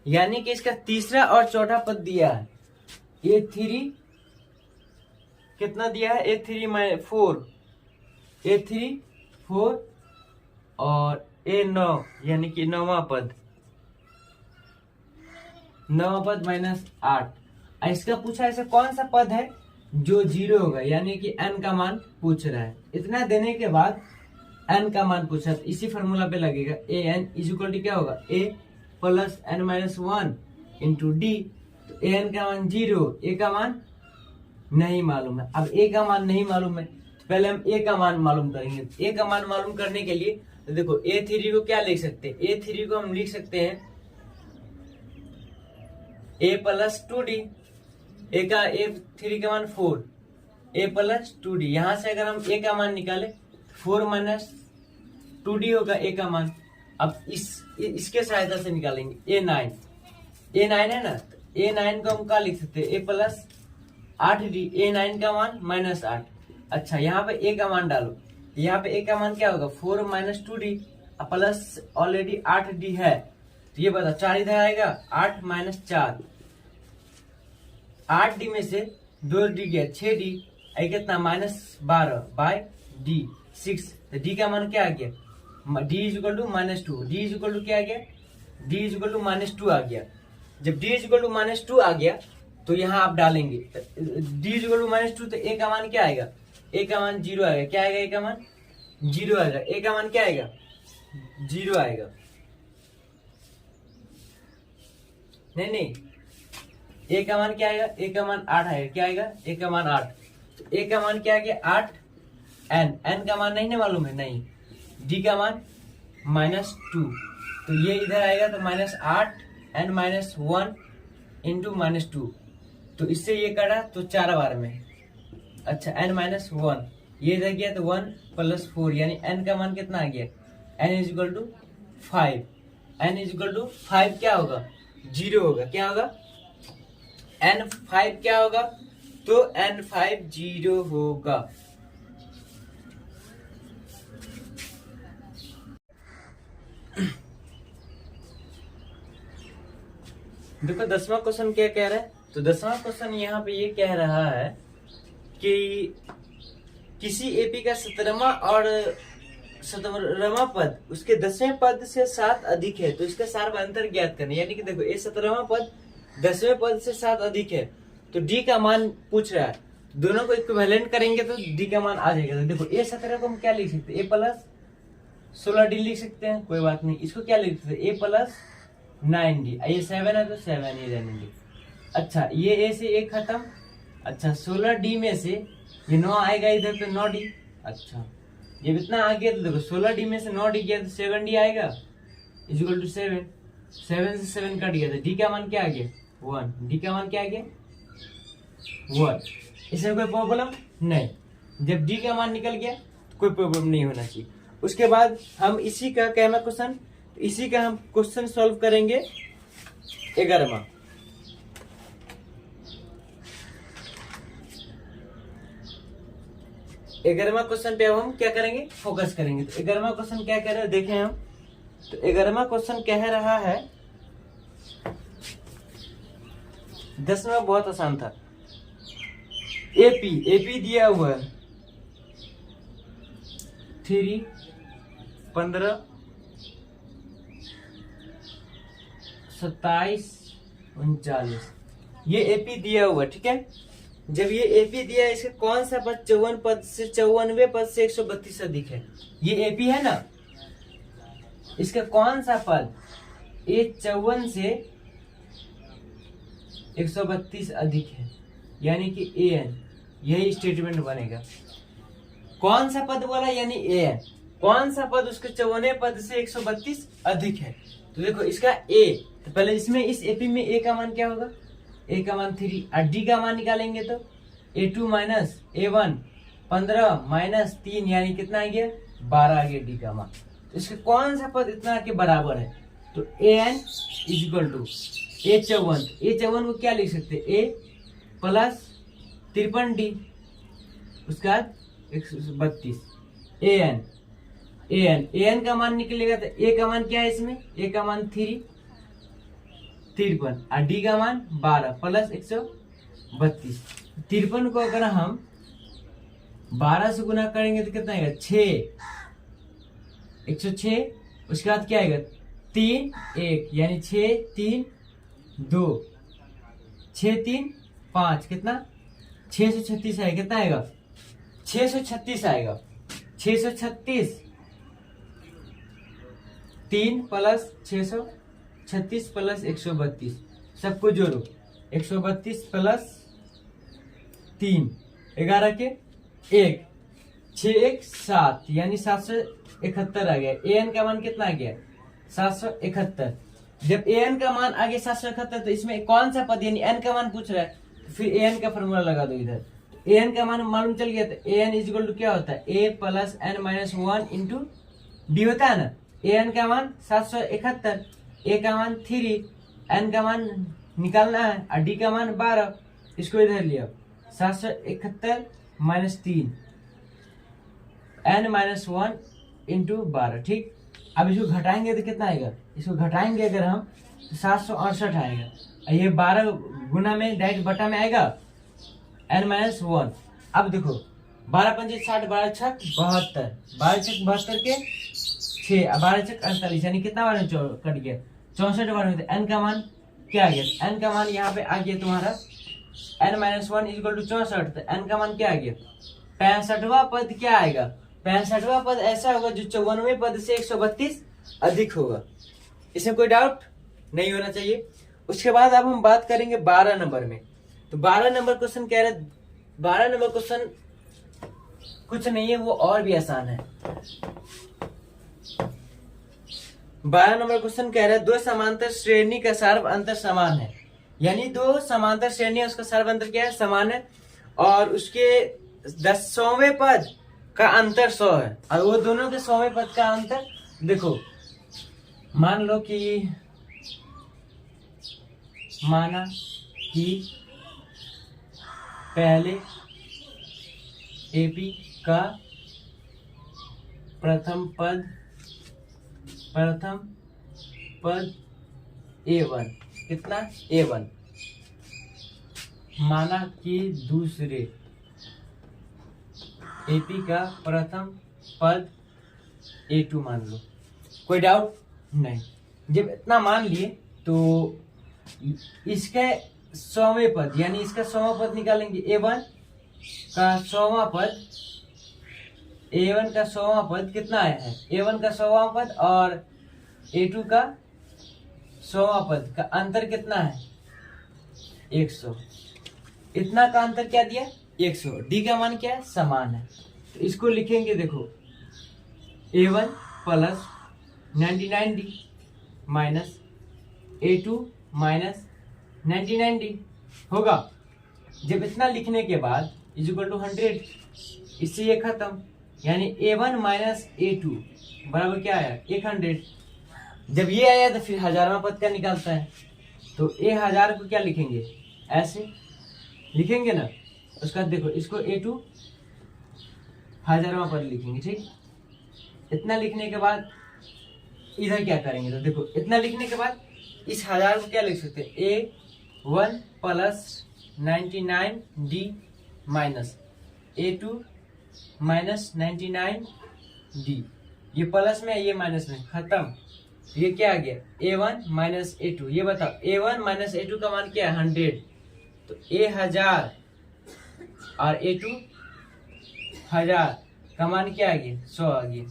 यानी कि इसका तीसरा और चौथा पद दिया है, A3 कितना दिया है, A3 4 और A9 यानी कि 9वां पद -8। इसका पूछा ऐसा कौन सा पद है जो 0 होगा, यानी कि n का मान पूछ रहा है। इतना देने के बाद n का मान पूछा, तो इसी फॉर्मूला पे लगेगा an इक्वल टू क्या होगा, a plus n-1 into D. तो an का मान 0, a का मान नहीं मालूम है। अब a का मान नहीं मालूम है तो पहले हम a का मान मालूम करेंगे। a का मान मालूम करने के लिए तो देखो A3 को क्या लिख सकते हैं, A3 को हम लिख सकते हैं a प्लस 2d। A3 का मान 4, a प्लस 2d। यहां से अगर हम a का मान निकाले 4 माइनस 2d होगा a का मान। अब इसके सहायता से निकालेंगे A9 है ना, तो A9 को हम क्या लिख सकते हैं, a प्लस 8d। A9 का मान -8। अच्छा यहाँ पे a का मान डालो, यहाँ पे a का मान क्या होगा, 4 minus 2d plus already 8d है, तो ये बता 4 इधर आएगा, 8 माइनस 4, 8d में से 2d गया 6d, कितना -12 बाय d 6। तो d का मान क्या आ गया, d equal to -2। d equal to क्या आ गया, d इक्वल टू -2 आ गया। जब d इक्वल टू -2 आ गया तो यहाँ आप डालेंगे d इक्वल टू -2, तो a का मान क्या आएगा, a का मान 0 आएगा। क्या आएगा, a का मान 0 आएगा। a का मान क्या आएगा, 0 आएगा। नहीं a का मान क्या आएगा, a का मान 8 आएगा। क्या आएगा, a का मान 8। तो a का मान क्या आ गया 8, n का मान नहीं ना मालूम है, नहीं। d का मान -2, तो ये इधर आएगा तो -8 n-1 इंटू -2। तो इससे ये कटा तो 4 बार में, अच्छा n-1 ये इधर गया तो 1 प्लस 4, यानी n का मान कितना आ गया, n equal to 5। n equal to 5 क्या होगा, 0 होगा। क्या होगा, n5 क्या होगा, तो n5 0 होगा। देखो 10वां क्वेश्चन क्या कह रहा है, तो 10वां क्वेश्चन यहाँ पे ये कह रहा है कि किसी एपी का 17वां और 17वां पद उसके 10वें पद से 7 अधिक है तो इसका सार्वधातुक ज्ञात करना। यानी कि देखो ये 17वां पद 10वें पद से 7 अधिक है तो डी का मान पूछ रहा है, दोनों को इक्विवेलेंट करेंगे तो डी का मान आ जाएगा। तो देखो ए 17 को हम क्या लिख सकते हैं, ए प्लस 16d लिख सकते हैं, कोई बात नहीं। इसको क्या लिख सकते हैं, ए प्लस 9d। ये 7 है तो 7 ही रहने दे। अच्छा ये ए से ए खत्म, अच्छा 16d में से ये 9 आएगा इधर तो 9d। अच्छा ये इतना आ गया तो देखो 16d में से 9d गया तो 7d आएगा इक्वल टू 7। 7 से 7 कट गया तो डी का मान क्या आ गया 1। डी का मान क्या आ गया 1। इसमें कोई प्रॉब्लम नहीं, जब डी का मान निकल गया तो कोई प्रॉब्लम नहीं होना चाहिए। उसके बाद हम इसी का कहना क्वेश्चन, इसी का हम क्वेश्चन सॉल्व करेंगे 11वां। क्वेश्चन पे अब हम क्या करेंगे, फोकस करेंगे। तो 11वां क्वेश्चन क्या कह रहे हैं देखें हम। तो 11वां क्वेश्चन कह रहा है, 10वां बहुत आसान था। एपी दिया हुआ है 3, 15, 27, 39 ये एपी दिया हुआ है, ठीक है। जब ये एपी दिया है इसका कौन सा पद 54 पद से 54वें पद से 132 अधिक है, ये एपी है ना, इसका कौन सा पद ये 54 से 132 अधिक है, यानी कि एन, यही स्टेटमेंट बनेगा। कौन सा पद बोला, यानी एन, कौन सा पद उसके 54वें पद से 132 अधिक है। तो देखो इसका ए, तो पहले इसमें इस एपी में ए का मान क्या होगा, ए का मान 3 और डी का मान निकालेंगे तो A2 माइनस A1 15 माइनस 3 यानी कितना आ गया 12 आ गया डी का मान। इसके कौन सा पद इतना के बराबर है? तो an is equal to A54 को क्या लिख सकते A प्लस 53D उसके बाद 132 an का मान निकलेगा तो a का मान क्या है इसमें? a का मान 53 और d का मान 12 प्लस 132। 53 को अगर हम 12 से गुना करेंगे तो कितना आएगा 6 106। उसके बाद क्या आएगा 3 1 यानी 6 3 2 6 3 5 कितना 636 आएगा। कितना आएगा 636 आएगा। 636 3 प्लस 636 प्लस 132 सबको जोड़ो 132 प्लस 3 11 के 1 6 1 7 यानी 771 आ गया। an का मान कितना आ गया 771। जब an का मान आ गया 771 तो इसमें कौन सा पद यानी n का मान पूछ रहा है तो फिर an का फॉर्मूला लगा दो इधर। an का मान मालूम चल गया तो an इज इक्वल टू क्या होता है a plus n minus 1 into D होता है ना। an का मान 771 a का मान 3 n का मान निकालना है और d का मान 12 इसको इधर लिया 771 माइनस 3 n माइनस 1 इंटू 12 ठीक। अब इसको घटाएंगे तो कितना आएगा? इसको घटाएंगे अगर हम तो 768 आएगा। ये 12 गुना में डायरेक्ट बटा में आएगा n माइनस 1। अब देखो 12 पंजे 60 12 छक 72 12 छक 72 के 6 12 छक 48 यानी कितना बार में कट गया 64 बार में। n का मान क्या आ गया? n का मान यहाँ पे आ गया तुम्हारा n माइनस 1 इक्वल टू 64 तो n का मान क्या आ गया 65वां पद क्या आएगा? 65वां पद ऐसा होगा जो 54वें पद से 132 अधिक होगा। इसमें कोई डाउट नहीं होना चाहिए। उसके बाद अब हम बात करेंगे 12 नंबर में। तो 12 नंबर क्वेश्चन कह रहे 12 नंबर क्वेश्चन कुछ नहीं है वो और भी आसान है। 12 नंबर क्वेश्चन कह रहा है दो समांतर श्रेणी का सर्व अंतर समान है। यानी दो समांतर श्रेणी उसका सर्व अंतर क्या है समान है और उसके 10वें पद का अंतर 100 है और वो दोनों के 100वें पद का अंतर देखो माना कि पहले एपी का प्रथम पद A1 कितना A1 माना कि दूसरे एपी का प्रथम पद A2 मान लो। कोई डाउट नहीं। जब इतना मान लिए तो इसके 100वें पद यानी इसका 100वां पद निकालेंगे A1 का 100वां पद A1 का 100वां पद कितना आया है A1 का 100वां पद और A2 का 100वां पद का अंतर कितना है 100। इतना का अंतर क्या दिया 100। डी का मान क्या है समान है तो इसको लिखेंगे देखो A1 plus 99D minus A2 minus 99D होगा। जब इतना लिखने के बाद इज इक्वल टू 100 इससे ये खत्म यानी A1 माइनस A2 बराबर क्या आया 100। जब ये आया तो फिर 1000वां पद का निकालता है तो A 1000 को क्या लिखेंगे ऐसे लिखेंगे ना। उसका देखो इसको A2 1000वां पद लिखेंगे ठीक। इतना लिखने के बाद इधर क्या करेंगे तो देखो इतना लिखने के बाद इस 1000 को क्या लिख सकते हैं A1 plus 99D minus A2 minus 99D ये प्लस में ये माइनस में खत्म। ये क्या आ गया A1 माइनस A2। ये बताओ A1 माइनस A2 का मान क्या है 100 तो A 1000 और A2 1000 का मान क्या आ गया 100 आ गया।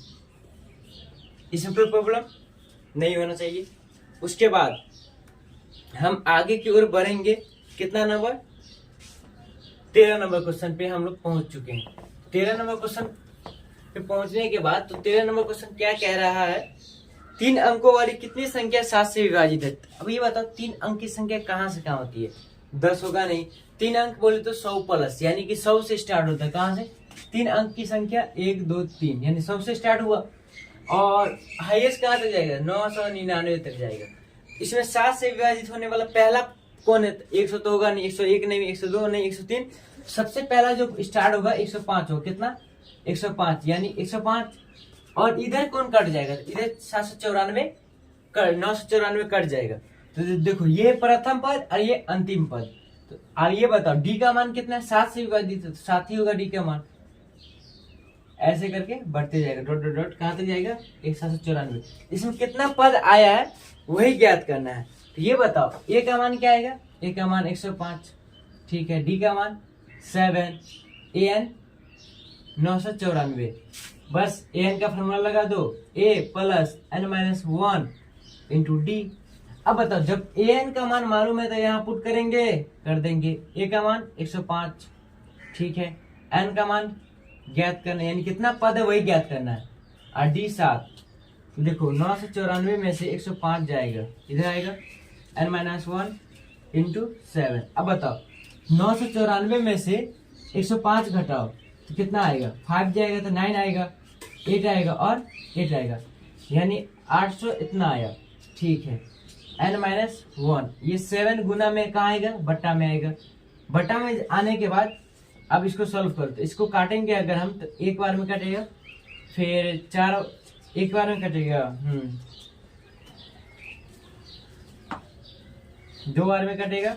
इसमें कोई प्रॉब्लम नहीं होना चाहिए। उसके बाद हम आगे की ओर बढ़ेंगे। कितना नंबर 13 नंबर क्वेश्चन पे हम लोग पहुंच चुके हैं। 13 नंबर क्वेश्चन पे पहुंचने के बाद तो 13 नंबर क्वेश्चन क्या कह रहा है 3 अंकों वाली कितनी संख्या 7 से विभाजित है। अब ये बताओ 3 अंक की संख्या कहां से कहां होती है 10 होगा नहीं 3 अंक बोले तो 100 प्लस, यानी कि 100 से स्टार्ट होता है। कहाँ से? 3 अंक की संख्या 1 2 3, यानी 100 से स्टार्ट हुआ और हाईएस्ट कहाँ तक जाएगा? 999 तक जाएगा। इसमें 7 से विभाजित होने वाला पहला कौन है? 100 तो होगा नहीं, 101 नहीं, 102 नहीं, 103। सबसे पहला जो स्टार्ट होगा 105 हो। कितना? 105, यानी 105। और इधर कौन कट जाएगा? इधर 794 994 कट जाएगा। तो देखो ये प्रथम पद और ये अंतिम पद। तो अब ये बताओ डी का मान कितना है? 7 से विभाजित है तो 7 ही होगा डी का मान। ऐसे करके बढ़ते जाएगा, डॉट डॉट डॉट कहाँ तक जाएगा? 794। इसमें कितना पद आया है वही ज्ञात करना है। तो ये बताओ ए का मान क्या आएगा? ए का मान 105, ठीक है। डी का मान 7, एन 994। बस एन का फॉर्मूला लगा दो, a plus N minus 1 into d. अब बताओ जब ए एन का मान मालूम है तो यहाँ पुट करेंगे, कर देंगे। ए का मान 105, ठीक है। एन का मान ज्ञात करना है, यानी कितना पद है वही ज्ञात करना है। और डी 7, देखो 994 में से 105 जाएगा, इधर आएगा एन माइनस 1 इंटू 7। अब बताओ 994 में से 105 घटाओ तो कितना आएगा? 5 जाएगा तो 9 आएगा, 8 आएगा और 8 आएगा, यानी 800 इतना आया, ठीक है। एन माइनस 1 ये 7 गुना में कहाँ आएगा? बट्टा में आएगा। बट्टा में आने के बाद अब इसको सॉल्व करो तो इसको काटेंगे अगर हम तो एक बार में कटेगा, फिर 4 एक बार में कटेगा, 2 बार में कटेगा,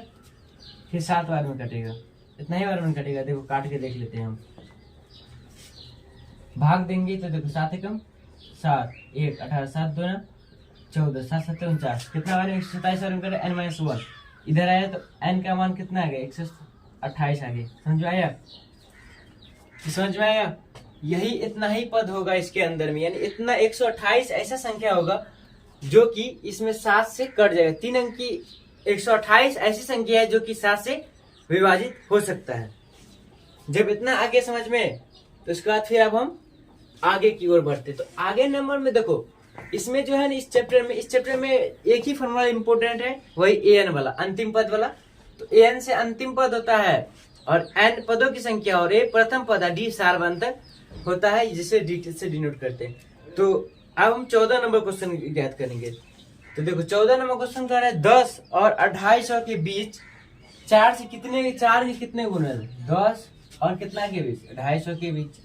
फिर 7 बार में कटेगा, इतना ही बार में कटेगा। देखो काट के देख लेते हैं हम, भाग देंगे तो देखो 7 एकम 7, 1 18 7 2 14, 7 7 49, कितना बार में? 127 बार में कटे। एन माइनस 1 इधर आया तो एन का मान कितना आ गया? 128 आ गया। समझ में आया? समझ में आया? यही इतना ही पद होगा इसके अंदर में, यानी इतना 128 ऐसा संख्या होगा जो कि इसमें 7 से कट जाएगा। 3 अंक की 128 ऐसी संख्या है जो कि 7 से विभाजित हो सकता है। जब इतना आगे समझ में तो उसके बाद फिर अब हम आगे की ओर बढ़ते। तो आगे नंबर में देखो इसमें जो है ना इस चैप्टर में एक ही फॉर्मूला इंपोर्टेंट है, वही ए एन वाला, अंतिम पद वाला। तो ए एन से अंतिम पद होता है और एन पदों की संख्या और ए प्रथम पद है, डी सार्वंतर होता है, जिसे डी से डिनोट करते हैं। तो अब हम 14 नंबर क्वेश्चन याद करेंगे। तो देखो 14 नंबर क्वेश्चन कर रहा है 10 और 250 के बीच 4 के कितने गुना है? 10 और कितना के बीच? 250 के बीच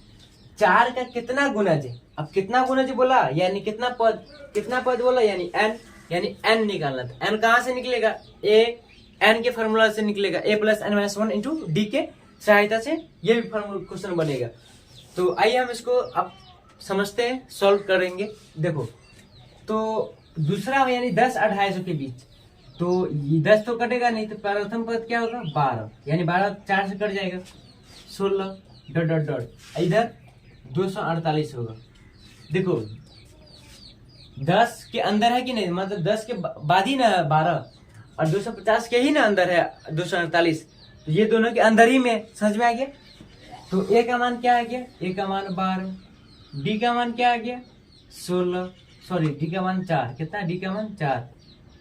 4 का कितना गुणज है? अब कितना गुणज बोला यानी कितना पद बोला, यानी एन निकालना था। एन कहाँ से निकलेगा? एन के फॉर्मूला से निकलेगा, a plus N minus 1 into d के सहायता से ये भी क्वेश्चन बनेगा। तो आइए हम इसको अब समझते हैं, सॉल्व करेंगे। देखो तो दूसरा यानी 10 और 250 के बीच, तो ये 10 तो कटेगा नहीं, तो प्रथम पद क्या होगा? 12, यानी 12 4 से कट जाएगा, 16 डॉट डॉट डॉट, इधर 248 होगा। देखो 10 के अंदर है कि नहीं, मतलब 10 के बाद ही ना 12 और 250 के ही ना अंदर है 248, तो ये दोनों के अंदर ही में। समझ में आ गया? तो ए का मान क्या आ गया? ए का मान 12, डी का मान क्या आ गया? 16, सॉरी डी का मान 4, कितना? डी का मान 4,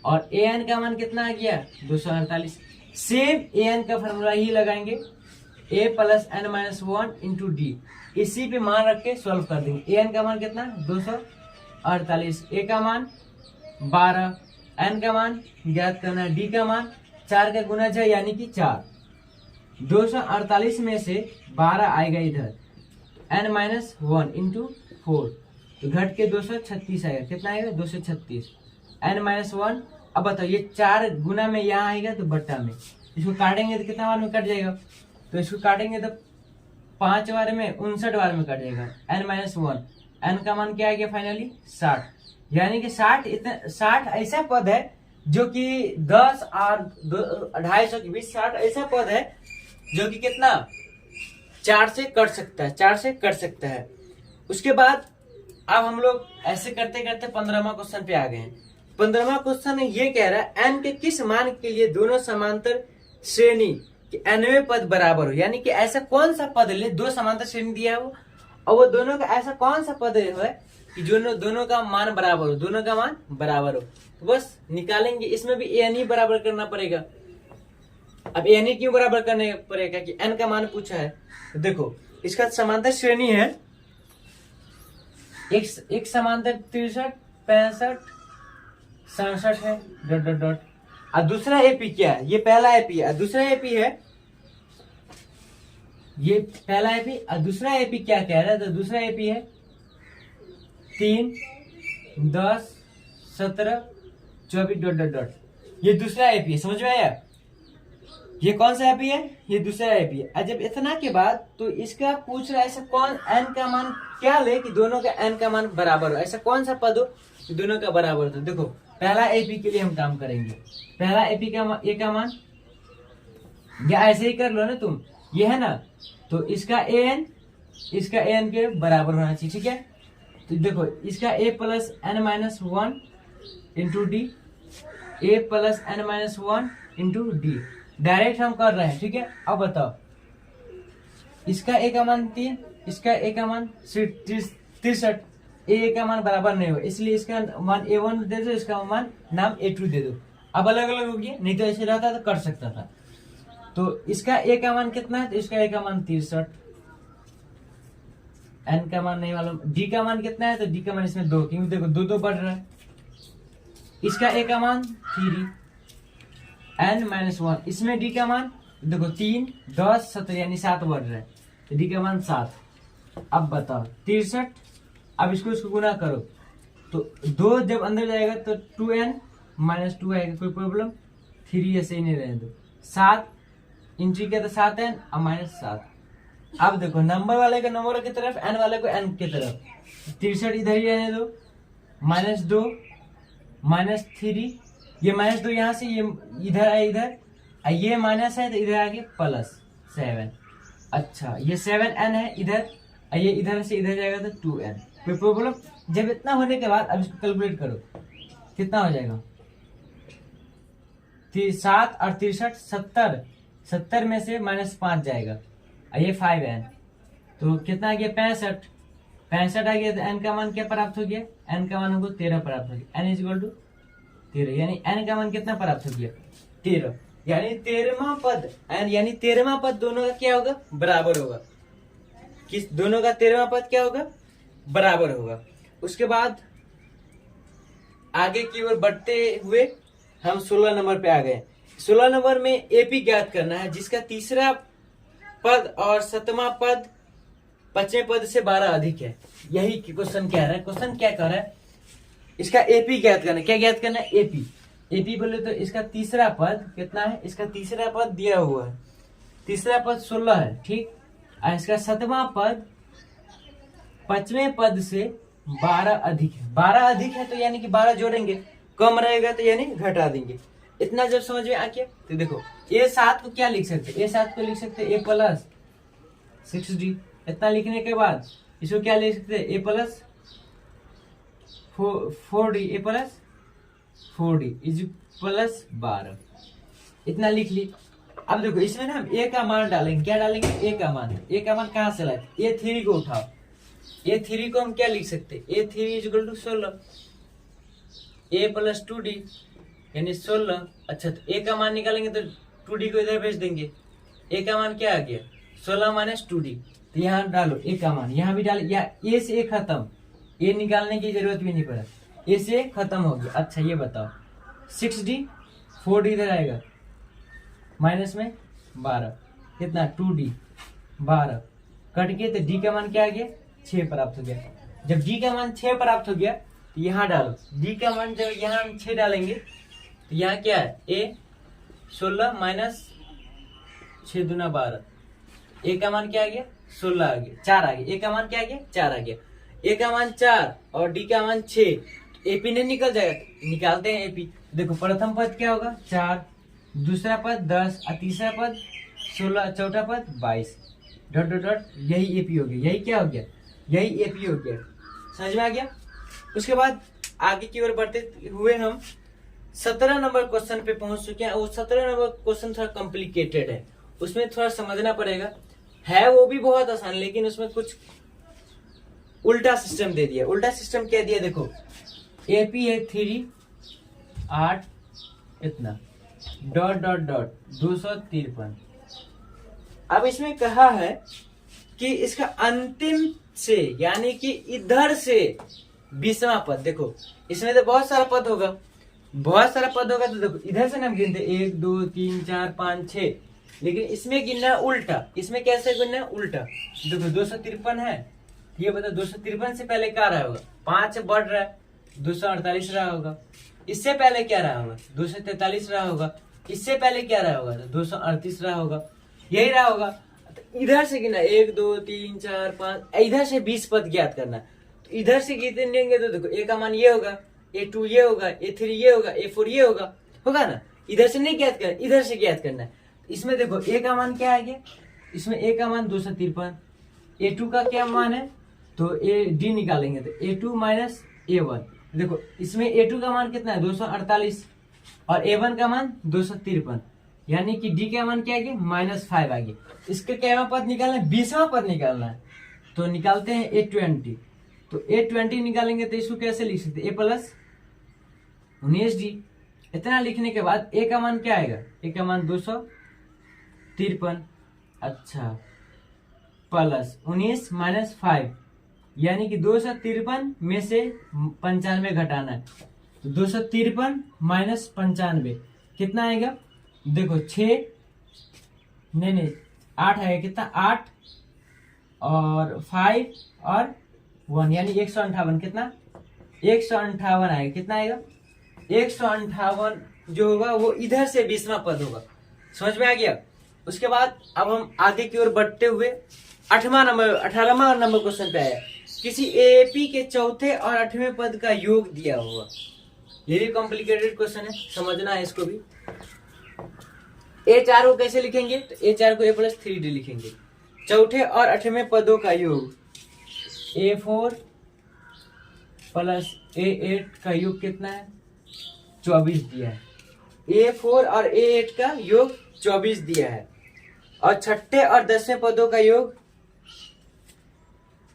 और ए एन का मान कितना आ गया? 248। सेम ए एन का फॉर्मूला ही लगाएंगे, a plus N minus 1 into d, इसी पे मान रख के सॉल्व कर देंगे। ए एन का मान कितना? 248, ए का मान 12, एन का मान ज्ञात करना, डी का मान 4 का गुणज है यानी कि 4। 248 में से 12 आएगा इधर, एन माइनस 1 इंटू 4, तो घट के 236 आएगा। कितना आएगा? 236, एन माइनस 1। अब बताओ ये 4 गुना में यहाँ आएगा तो बट्टा में, इसको काटेंगे तो कितना बार में कट जाएगा? तो इसको काटेंगे तो 5 बार में 59 बार में कट जाएगा, एन माइनस 1। एन का मान क्या आ गया फाइनली? 60, यानी कि 60 ऐसा पद है जो कि 10 और 250 के बीच 60 ऐसा पद है जो कि कितना? 4 से कट सकता है, 4 से कट सकता है। उसके बाद अब हम लोग ऐसे करते करते 15वां क्वेश्चन पे आ गए हैं। 15वां क्वेश्चन ये कह रहा है एन के किस मान के लिए दोनों समांतर श्रेणी के nवें पद बराबर हो, यानी कि ऐसा कौन सा पद ले, 2 समांतर श्रेणी दिया हो और वो दोनों का ऐसा कौन सा पद है कि दोनों का मान बराबर हो, दोनों का मान बराबर हो। तो बस निकालेंगे, इसमें भी एन ही बराबर करना पड़ेगा। अब एन ही क्यों बराबर करने पड़ेगा कि एन का मान पूछा है। तो देखो इसका समांतर श्रेणी है एक समांतर 63, 65, 67 है डॉट डॉट डॉट। और दूसरा एपी क्या है, ये पहला एपी है, दूसरा एपी है, ये पहला एपी और दूसरा एपी क्या कह रहा है। तो दूसरा एपी है 3, 10, 17, 24 डॉट डॉट डॉट। ये दूसरा एपी है, समझ में आया। ये कौन सा एपी है, ये दूसरा एपी है। और जब इतना के बाद तो इसका पूछ रहा है ऐसा कौन एन का मान क्या ले कि दोनों का एन का मान बराबर हो, ऐसा कौन सा पद हो कि दोनों का बराबर हो। देखो पहला एपी के लिए हम काम करेंगे, पहला एपी का ए का मान या ऐसे ही कर लो ना तुम, ये है ना, तो इसका एन के बराबर होना चाहिए, ठीक है। तो देखो इसका a plus N minus 1 into d, a plus N minus 1 into d, direct हम कर रहे हैं, ठीक है। अब बताओ इसका ए का मान 3, इसका ए का मान 63, ए का मान बराबर नहीं हो, इसलिए इसका मान A1 दे दो, इसका मान नाम A2 दे दो। अब अलग अलग हो गया, नहीं तो ऐसे रहता तो कर सकता था। तो इसका ए का मान कितना है, तो इसका ए का मान 63, एन का मान नहीं मालूम, डी का मान कितना है, तो डी का मान इसमें 2, क्योंकि देखो 2 2 बढ़ रहा है। इसका ए का मान 3, एन माइनस 1, इसमें डी का मान देखो 3, 10, 17 यानी 7 बढ़ रहा है, तो डी का मान 7। अब बताओ 63, अब इसको गुना करो तो 2 जब अंदर जाएगा तो 2n माइनस 2 आएगा, कोई प्रॉब्लम, 3 ऐसे ही नहीं रहने दो, 7 इंट्री के तो 7n और माइनस 7। अब देखो नंबर वाले को नंबर की तरफ, एन वाले को एन की तरफ, 63 इधर ही रहने दो, माइनस 2 माइनस 3, ये माइनस 2 यहाँ से ये इधर आए इधर, ये माइनस है तो इधर आगे प्लस 7। अच्छा ये 7n है इधर, ये इधर से इधर जाएगा तो 2n, कोई प्रॉब्लम। जब इतना होने के बाद अब इसको कैलकुलेट करो कितना हो जाएगा, 7 और 63 70 में से माइनस 5 जाएगा, ये 5n, तो कितना आ गया 65 आ गया। तो n का मान क्या प्राप्त हो गया, n का मान हमको 13 प्राप्त हो गया, n इक्वल टू 13, यानी n का मान कितना प्राप्त हो गया 13, यानी 13वां पद, यानी 13वां पद दोनों का क्या होगा, बराबर होगा। किस दोनों का 13वां पद क्या होगा, बराबर होगा। उसके बाद आगे की ओर बढ़ते हुए हम 16 नंबर पे आ गए। 16 नंबर में एपी ज्ञात करना है, जिसका तीसरा पद और 7वां पद 5वें पद से 12 अधिक है। यही क्वेश्चन क्या है, क्वेश्चन क्या कर रहा है, इसका एपी ज्ञात करना है। क्या ज्ञात करना है, एपी बोले तो इसका तीसरा पद कितना है, इसका तीसरा पद दिया हुआ है, तीसरा पद 16 है, ठीक। और इसका 7वां पद 5वें पद से 12 अधिक है, 12 अधिक है तो यानी कि 12 जोड़ेंगे, कम रहेगा तो यानी घटा देंगे। इतना जब समझ में आ गया तो देखो A7 को क्या लिख सकते, A7 को लिख सकते A प्लस 6D। इतना लिखने के बाद इसको क्या लिख सकते, A plus 4D, A plus 4D is plus 12। इतना लिख ली। अब देखो इसमें ना हम A का मान डालेंगे, क्या डालेंगे, A का मान। A का मान कहाँ से लाए, A3 को उठाओ, A3 को हम क्या लिख सकते, A3 is equal to 16, A plus 2D यानी 16। अच्छा तो A का मान निकालेंगे तो 2D को इधर भेज देंगे, A का मान क्या आ गया 16 माइनस 2D, तो यहाँ डालो A का मान, यहाँ भी डालो, या A से A खत्म, A निकालने की जरूरत भी नहीं पड़ा, A से खत्म हो गया। अच्छा ये बताओ 6D 4D इधर आएगा, माइनस में 12, कितना 2D 12 कट के, तो D का मान क्या आ गया 6 प्राप्त हो गया। जब D का मान 6 प्राप्त हो गया तो यहाँ डालो, D का मान जब यहाँ 6 डालेंगे तो यहाँ क्या है A 16 माइनस 6 दूना 12, A का मान क्या आ गया 16 आ गया, 4 आ गया, A का मान क्या आ गया 4 आ गया, A का मान 4 और D का मान 6, AP नहीं निकल जाएगा, निकालते हैं AP। देखो प्रथम पद क्या होगा 4, दूसरा पद 10 और तीसरा पद 16, चौथा पद 22 डॉट डॉट डॉट, यही एपी हो गया, यही क्या हो गया, यही एपी हो गया। समझ में आ गया। उसके बाद आगे की ओर बढ़ते हुए हम 17 नंबर क्वेश्चन पे पहुंच चुके हैं। वो 17 नंबर क्वेश्चन थोड़ा कॉम्प्लिकेटेड है, उसमें थोड़ा समझना पड़ेगा, है वो भी बहुत आसान, लेकिन उसमें कुछ उल्टा सिस्टम दे दिया। उल्टा सिस्टम क्या दिया, देखो एपी है 3 8 इतना, डॉट डॉट डॉट 253। अब इसमें कहा है कि इसका अंतिम से यानी कि इधर से 20वां पद, देखो इसमें तो बहुत सारा पद होगा, बहुत सारा पद होगा, तो देखो इधर से ना हम गिनते 1 2 3 4 5 6, लेकिन इसमें गिनना है उल्टा। इसमें कैसे गिनना है? उल्टा। देखो 253 है, ये बता 253 से पहले क्या रहा होगा? 5 बढ़ रहा है, 248 रहा होगा। इससे पहले क्या रहा होगा? 243 रहा होगा। इससे पहले क्या रहा होगा? तो 238 रहा होगा, यही रहा होगा। तो इधर से गिना 1 2 3 4 5, इधर से 20 पद ज्ञात करना। तो इधर से गिनेंगे तो देखो ए का मान ये होगा, A2 ये होगा, A3 ये होगा, A4 ये होगा, होगा ना। इधर से नहीं ज्ञात करना, इधर से ज्ञात करना है। इसमें देखो A का मान क्या आ गया? इसमें A का मान 253, A2 का क्या मान है? तो D निकालेंगे तो A2 माइनस A1। देखो इसमें A2 का मान कितना है? 248 और A1 का मान 253, यानी कि D का मान क्या आ गया? -5 आ गया। इसका क्या पद निकालना है? 20वां पद निकालना है। तो निकालते हैं A20। तो A20 निकालेंगे तो इसको कैसे लिख सकते? A plus 19D। इतना लिखने के बाद A का मान क्या आएगा? A का मान 253, अच्छा, प्लस 19 माइनस 5, यानी कि 253 में से 95 घटाना है। तो 253 माइनस 95 कितना आएगा? देखो 6 नहीं 8 आएगा। कितना? 8 और 5 और 1, यानी 158। कितना? 158 आएगा। कितना आएगा? 158 जो होगा वो इधर से 20वां पद होगा। समझ में आ गया? उसके बाद अब हम आगे की ओर बढ़ते हुए 18वां नंबर क्वेश्चन पे आया। किसी एपी के चौथे और 8वें पद का योग दिया हुआ। ये भी कॉम्प्लिकेटेड क्वेश्चन है, समझना है इसको भी। A4 को कैसे लिखेंगे? तो A4 को A प्लस 3D लिखेंगे। चौथे और 8वें पदों का योग A4 प्लस A8 का योग कितना है? 24 दिया है। A4 और A8 का योग 24 दिया है। और छठे और 10वें पदों का योग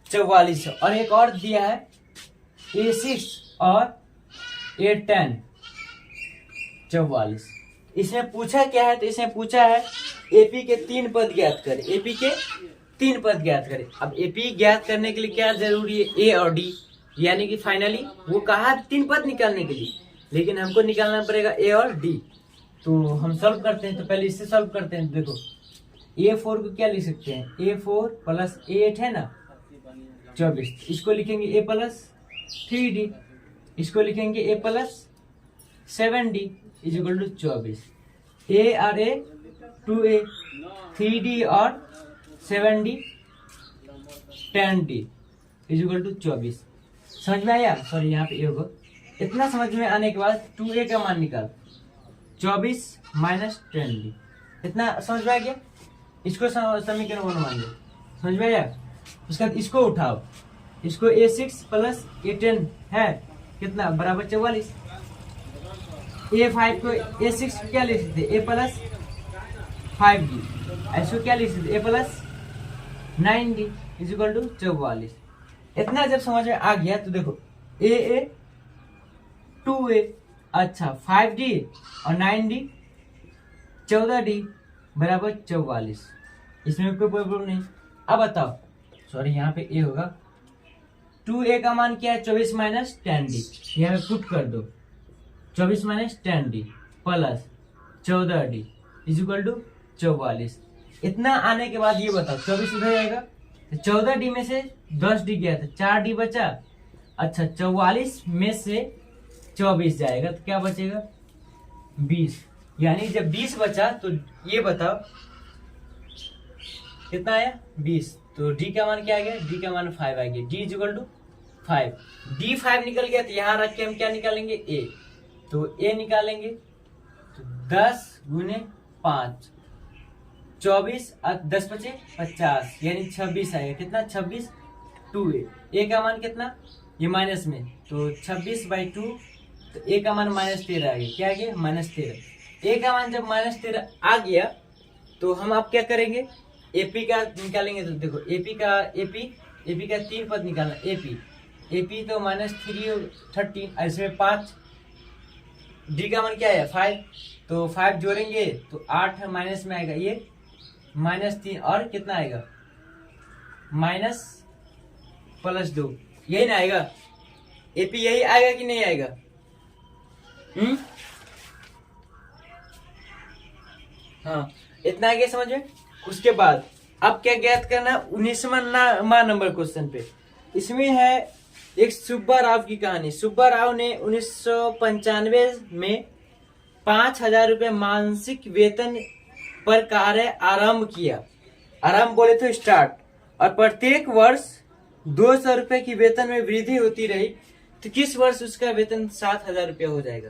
44 है। और एक और दिया है A6 और A10 44। इसमें पूछा क्या है? तो इसमें पूछा है एपी के 3 पद ज्ञात करें। एपी के 3 पद ज्ञात करें। अब एपी ज्ञात करने के लिए क्या जरूरी है? ए और डी, यानी कि फाइनली वो कहा 3 पद निकालने के लिए, लेकिन हमको निकालना पड़ेगा ए और डी। तो हम सॉल्व करते हैं। तो पहले इससे सॉल्व करते हैं। देखो A4 को क्या लिख सकते हैं? A4 प्लस A8 है ना 24, इसको लिखेंगे A प्लस 3D, इसको लिखेंगे A plus 7D is equal to 24। A और A 2A, 3D और 7D 10D is equal to 24। समझ में आया? सॉरी यहाँ पे ए होगा। इतना समझ में आने के बाद 2A का मान निकाल 24 माइनस 10D। इतना समझ में आ गया? इसको समीकरण 1 मान लो। समझ में आया? उसके बाद इसको उठाओ, इसको A6 प्लस A10 है कितना? बराबर 44। A5 को A6 को क्या लिख सकते? A plus 5D। इसको क्या लिख सकते? A plus 9D is equal to 44। इतना जब समझ में आ गया तो देखो A 2A, अच्छा 5D और 9D 14D बराबर 44। इसमें कोई प्रॉब्लम नहीं। अब बताओ, सॉरी यहाँ पे A होगा। 2A का मान क्या है? 24 माइनस 10D, यहाँ पे पुट कर दो। 24 minus 10D plus 14D is equal to 44। इतना आने के बाद ये बताओ 24 उधर जाएगा तो 14D में से 10D गया था, 4D बचा। अच्छा 44 में से 24 जाएगा तो क्या बचेगा? 20। यानी जब 20 बचा तो ये बताओ कितना आया? 20। तो D का मान क्या आ गया? D का मान 5 आ गया। D is equal to 5। D 5 निकल गया तो यहाँ रख के हम क्या निकालेंगे? A। तो A निकालेंगे तो 10 गुने 5 24 और 10 बचे 50, यानी 26 आएगा। कितना? 26 2A। A का मान कितना? ये माइनस में, तो 26/2, तो A का मान -13 आ गया। क्या आ गया? -13। A का मान जब -13 आ गया तो हम आप क्या करेंगे? AP का निकालेंगे। तो देखो AP का 3 पद निकालना। AP तो -3 30, इसमें 5 डी का मान क्या है 5, तो 5 जोड़ेंगे तो 8 माइनस में आएगा, ये -3 और कितना आएगा माइनस प्लस 2, यही ना आएगा एपी, यही आएगा कि नहीं आएगा? हाँ, इतना आगे समझ में। उसके बाद अब क्या ज्ञात करना, 19वां नंबर क्वेश्चन पे। इसमें है एक सुब्बा राव की कहानी। सुब्बा राव ने 1995 में 5,000 रुपये मासिक वेतन पर कार्य आरंभ किया। आरंभ बोले तो स्टार्ट, और प्रत्येक वर्ष 200 रुपये की वेतन में वृद्धि होती रही, तो किस वर्ष उसका वेतन 7,000 रुपया हो जाएगा?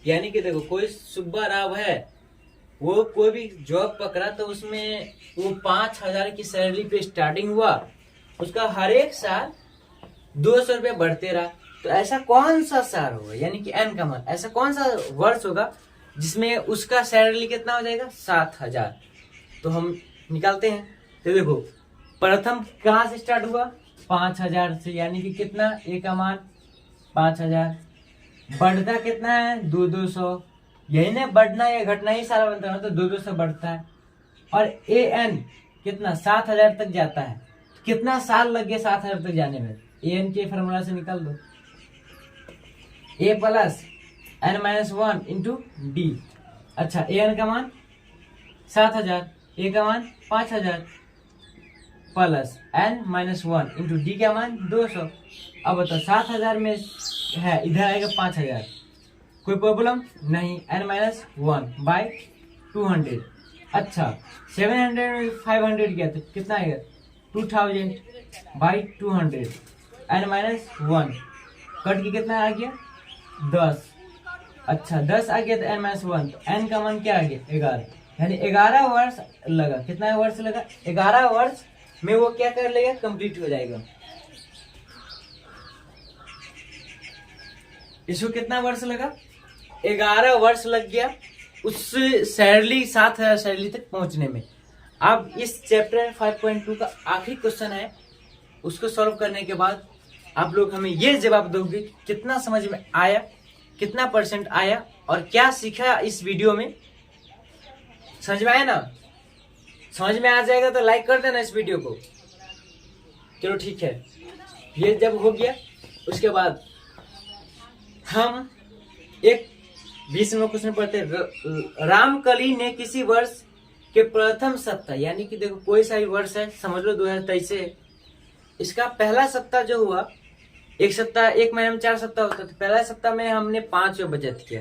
यानी कि देखो, कोई सुब्बा राव है, वो कोई भी जॉब पकड़ा तो उसमें वो 5,000 की सैलरी पे स्टार्टिंग हुआ, उसका हर एक साल 200 रुपये बढ़ते रहा। तो ऐसा कौन सा साल होगा, यानी कि एन का मान, ऐसा कौन सा वर्ष होगा जिसमें उसका सैलरी कितना हो जाएगा 7,000? तो हम निकालते हैं। तो देखो, प्रथम कहाँ से स्टार्ट हुआ 5,000 से, यानी कि कितना ए का मान 5,000, बढ़ता कितना है 200, यही ना बढ़ना या घटना ही सारा बनता है, तो 200 बढ़ता है। और ए एन कितना 7,000 तक जाता है, कितना साल लग गया 7,000 तक जाने में? ए एन के फॉर्मूला से निकाल दो, a plus N minus 1 into d. अच्छा, ए एन का मान 7,000, ए का मान 5,000 plus N minus 1 into D का मान 200। अब बताओ 7,000 में है, इधर आएगा 5,000, कोई प्रॉब्लम नहीं। N minus 1 by 200। अच्छा, 700 में 500 किया तो कितना आएगा 2000 बाई 200। एन माइनस 1 कट के कितना आ गया 10। अच्छा, 10 आ गया तो एन माइनस 1, तो एन का मान क्या आ गया 11, यानी 11 वर्ष लगा। कितना वर्ष लगा 11 वर्ष में वो क्या कर लेगा, कंप्लीट हो जाएगा। इसको कितना वर्ष लगा 11 वर्ष लग गया उस सैलरी 7,000 सैलरी तक पहुंचने में। अब इस चैप्टर 5.2 का आखिरी क्वेश्चन है, उसको सॉल्व करने के बाद आप लोग हमें ये जवाब दोगे कितना समझ में आया, कितना % आया और क्या सीखा इस वीडियो में। समझ में आया ना? समझ में आ जाएगा तो लाइक कर देना इस वीडियो को। चलो ठीक है, ये जब हो गया उसके बाद हम एक 20 नंबर क्वेश्चन पढ़ते हैं। रामकली ने किसी वर्ष के प्रथम सप्ताह, यानी कि देखो कोई सा भी वर्ष है, समझ लो 2023 से, इसका पहला सप्ताह जो हुआ, एक सप्ताह, एक महीने में 4 सप्ताह होता है, तो पहला सप्ताह में हमने 5 रुपये बचत किया,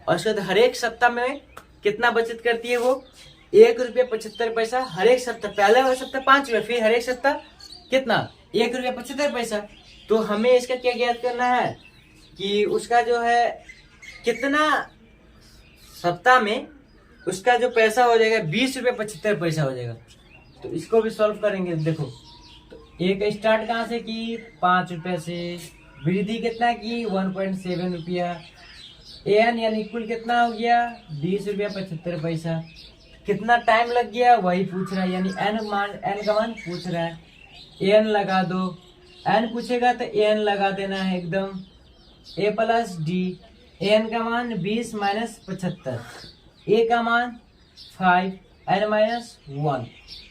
और उसके बाद हर एक सप्ताह में कितना बचत करती है वो 1 रुपये 75 पैसा हर एक सप्ताह। पहले सप्ताह 5 रुपये, फिर हर एक सप्ताह कितना 1 रुपये 75 पैसा। तो हमें इसका क्या ज्ञात करना है कि उसका जो है कितना सप्ताह में उसका जो पैसा हो जाएगा 20 रुपये 75 पैसा हो जाएगा। तो इसको भी सॉल्व करेंगे। देखो, तो एक स्टार्ट कहाँ से की 5 रुपये से, वृद्धि कितना की 1.7 रुपया, एन यानी कुल कितना हो गया 20 रुपया 75 पैसा। कितना टाइम लग गया वही पूछ रहा है, यानी एन का मान पूछ रहा है, एन लगा दो। एन पूछेगा तो एन लगा देना है एकदम, ए प्लस डी। एन का मान 20 माइनस 75, ए का मान 5, एन माइनस 1,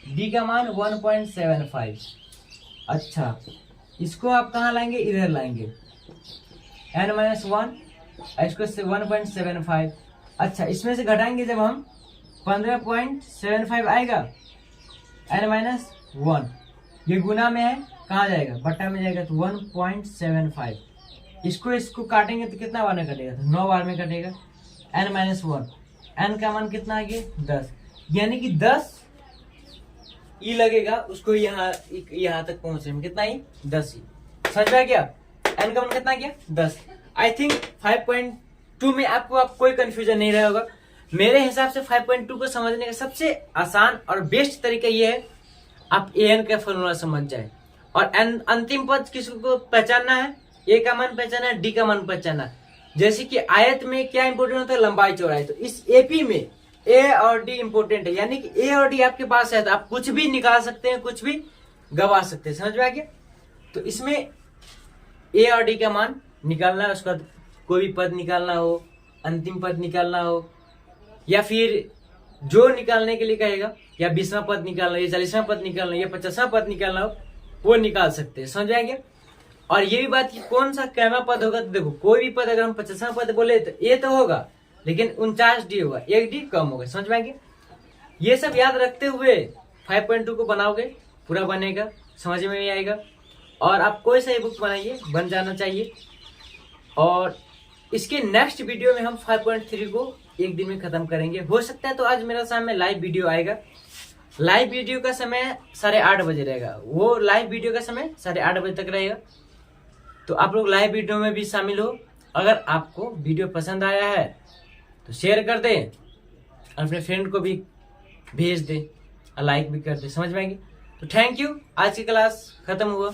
डी का मान 1.75। अच्छा, इसको आप कहाँ लाएंगे, इधर लाएंगे, एन माइनस 1, इसको 1.75। अच्छा, इसमें से घटाएंगे जब हम 15.75 आएगा, एन माइनस 1, ये गुना में है, कहाँ जाएगा बट्टा में जाएगा, तो 1.75। इसको काटेंगे तो कितना बार में कटेगा, तो 9 बार में कटेगा। एन माइनस 1, एन का मान कितना आ गया 10, यानी कि 10 ई लगेगा उसको यहाँ तक पहुंचने में, कितना ही 10 ई। समझ में आ गया? एन का मान कितना गया 10। आई थिंक 5.2 में आपको कोई कंफ्यूजन नहीं रहा होगा। मेरे हिसाब से 5.2 को समझने का सबसे आसान और बेस्ट तरीका ये है, आप ए एन का फॉर्मूला समझ जाए और अंतिम पद किसको पहचानना है, ए का मान पहचाना है, डी का मान पहचाना। जैसे कि आयत में क्या इंपोर्टेंट होता है, लंबाई चौड़ाई। तो इस एपी में ए और डी इंपोर्टेंट है, यानी कि ए और डी आपके पास है तो आप कुछ भी निकाल सकते हैं, कुछ भी गवा सकते हैं। समझ में आ गया? तो इसमें ए और डी का मान निकालना है, उसका कोई भी पद निकालना हो अंतिम पद निकालना हो, या फिर जो निकालने के लिए कहेगा, या 20वां पद निकालना, या 40वां पद निकालना, या 50वां पद निकालना हो, वो निकाल सकते हैं। समझ आएंगे। और ये भी बात कि कौन सा कैमा पद होगा, तो देखो कोई भी पद अगर हम 50वां पद बोले तो ए तो होगा, लेकिन 49D होगा, 1D कम होगा। समझ में आएंगे। ये सब याद रखते हुए 5.2 को बनाओगे, पूरा बनेगा, समझ में नहीं आएगा। और आप कोई सा बुक बनाइए, बन जाना चाहिए। और इसके नेक्स्ट वीडियो में हम 5.3 को एक दिन में खत्म करेंगे। हो सकता है तो आज मेरा शाम में लाइव वीडियो आएगा। लाइव वीडियो का समय 8:30 बजे रहेगा। वो लाइव वीडियो का समय 8:30 बजे तक रहेगा। तो आप लोग लाइव वीडियो में भी शामिल हो। अगर आपको वीडियो पसंद आया है तो शेयर कर दें, अपने फ्रेंड को भी भेज दें, लाइक भी कर दें। समझ में आएंगे। तो थैंक यू। आज की क्लास खत्म हुआ।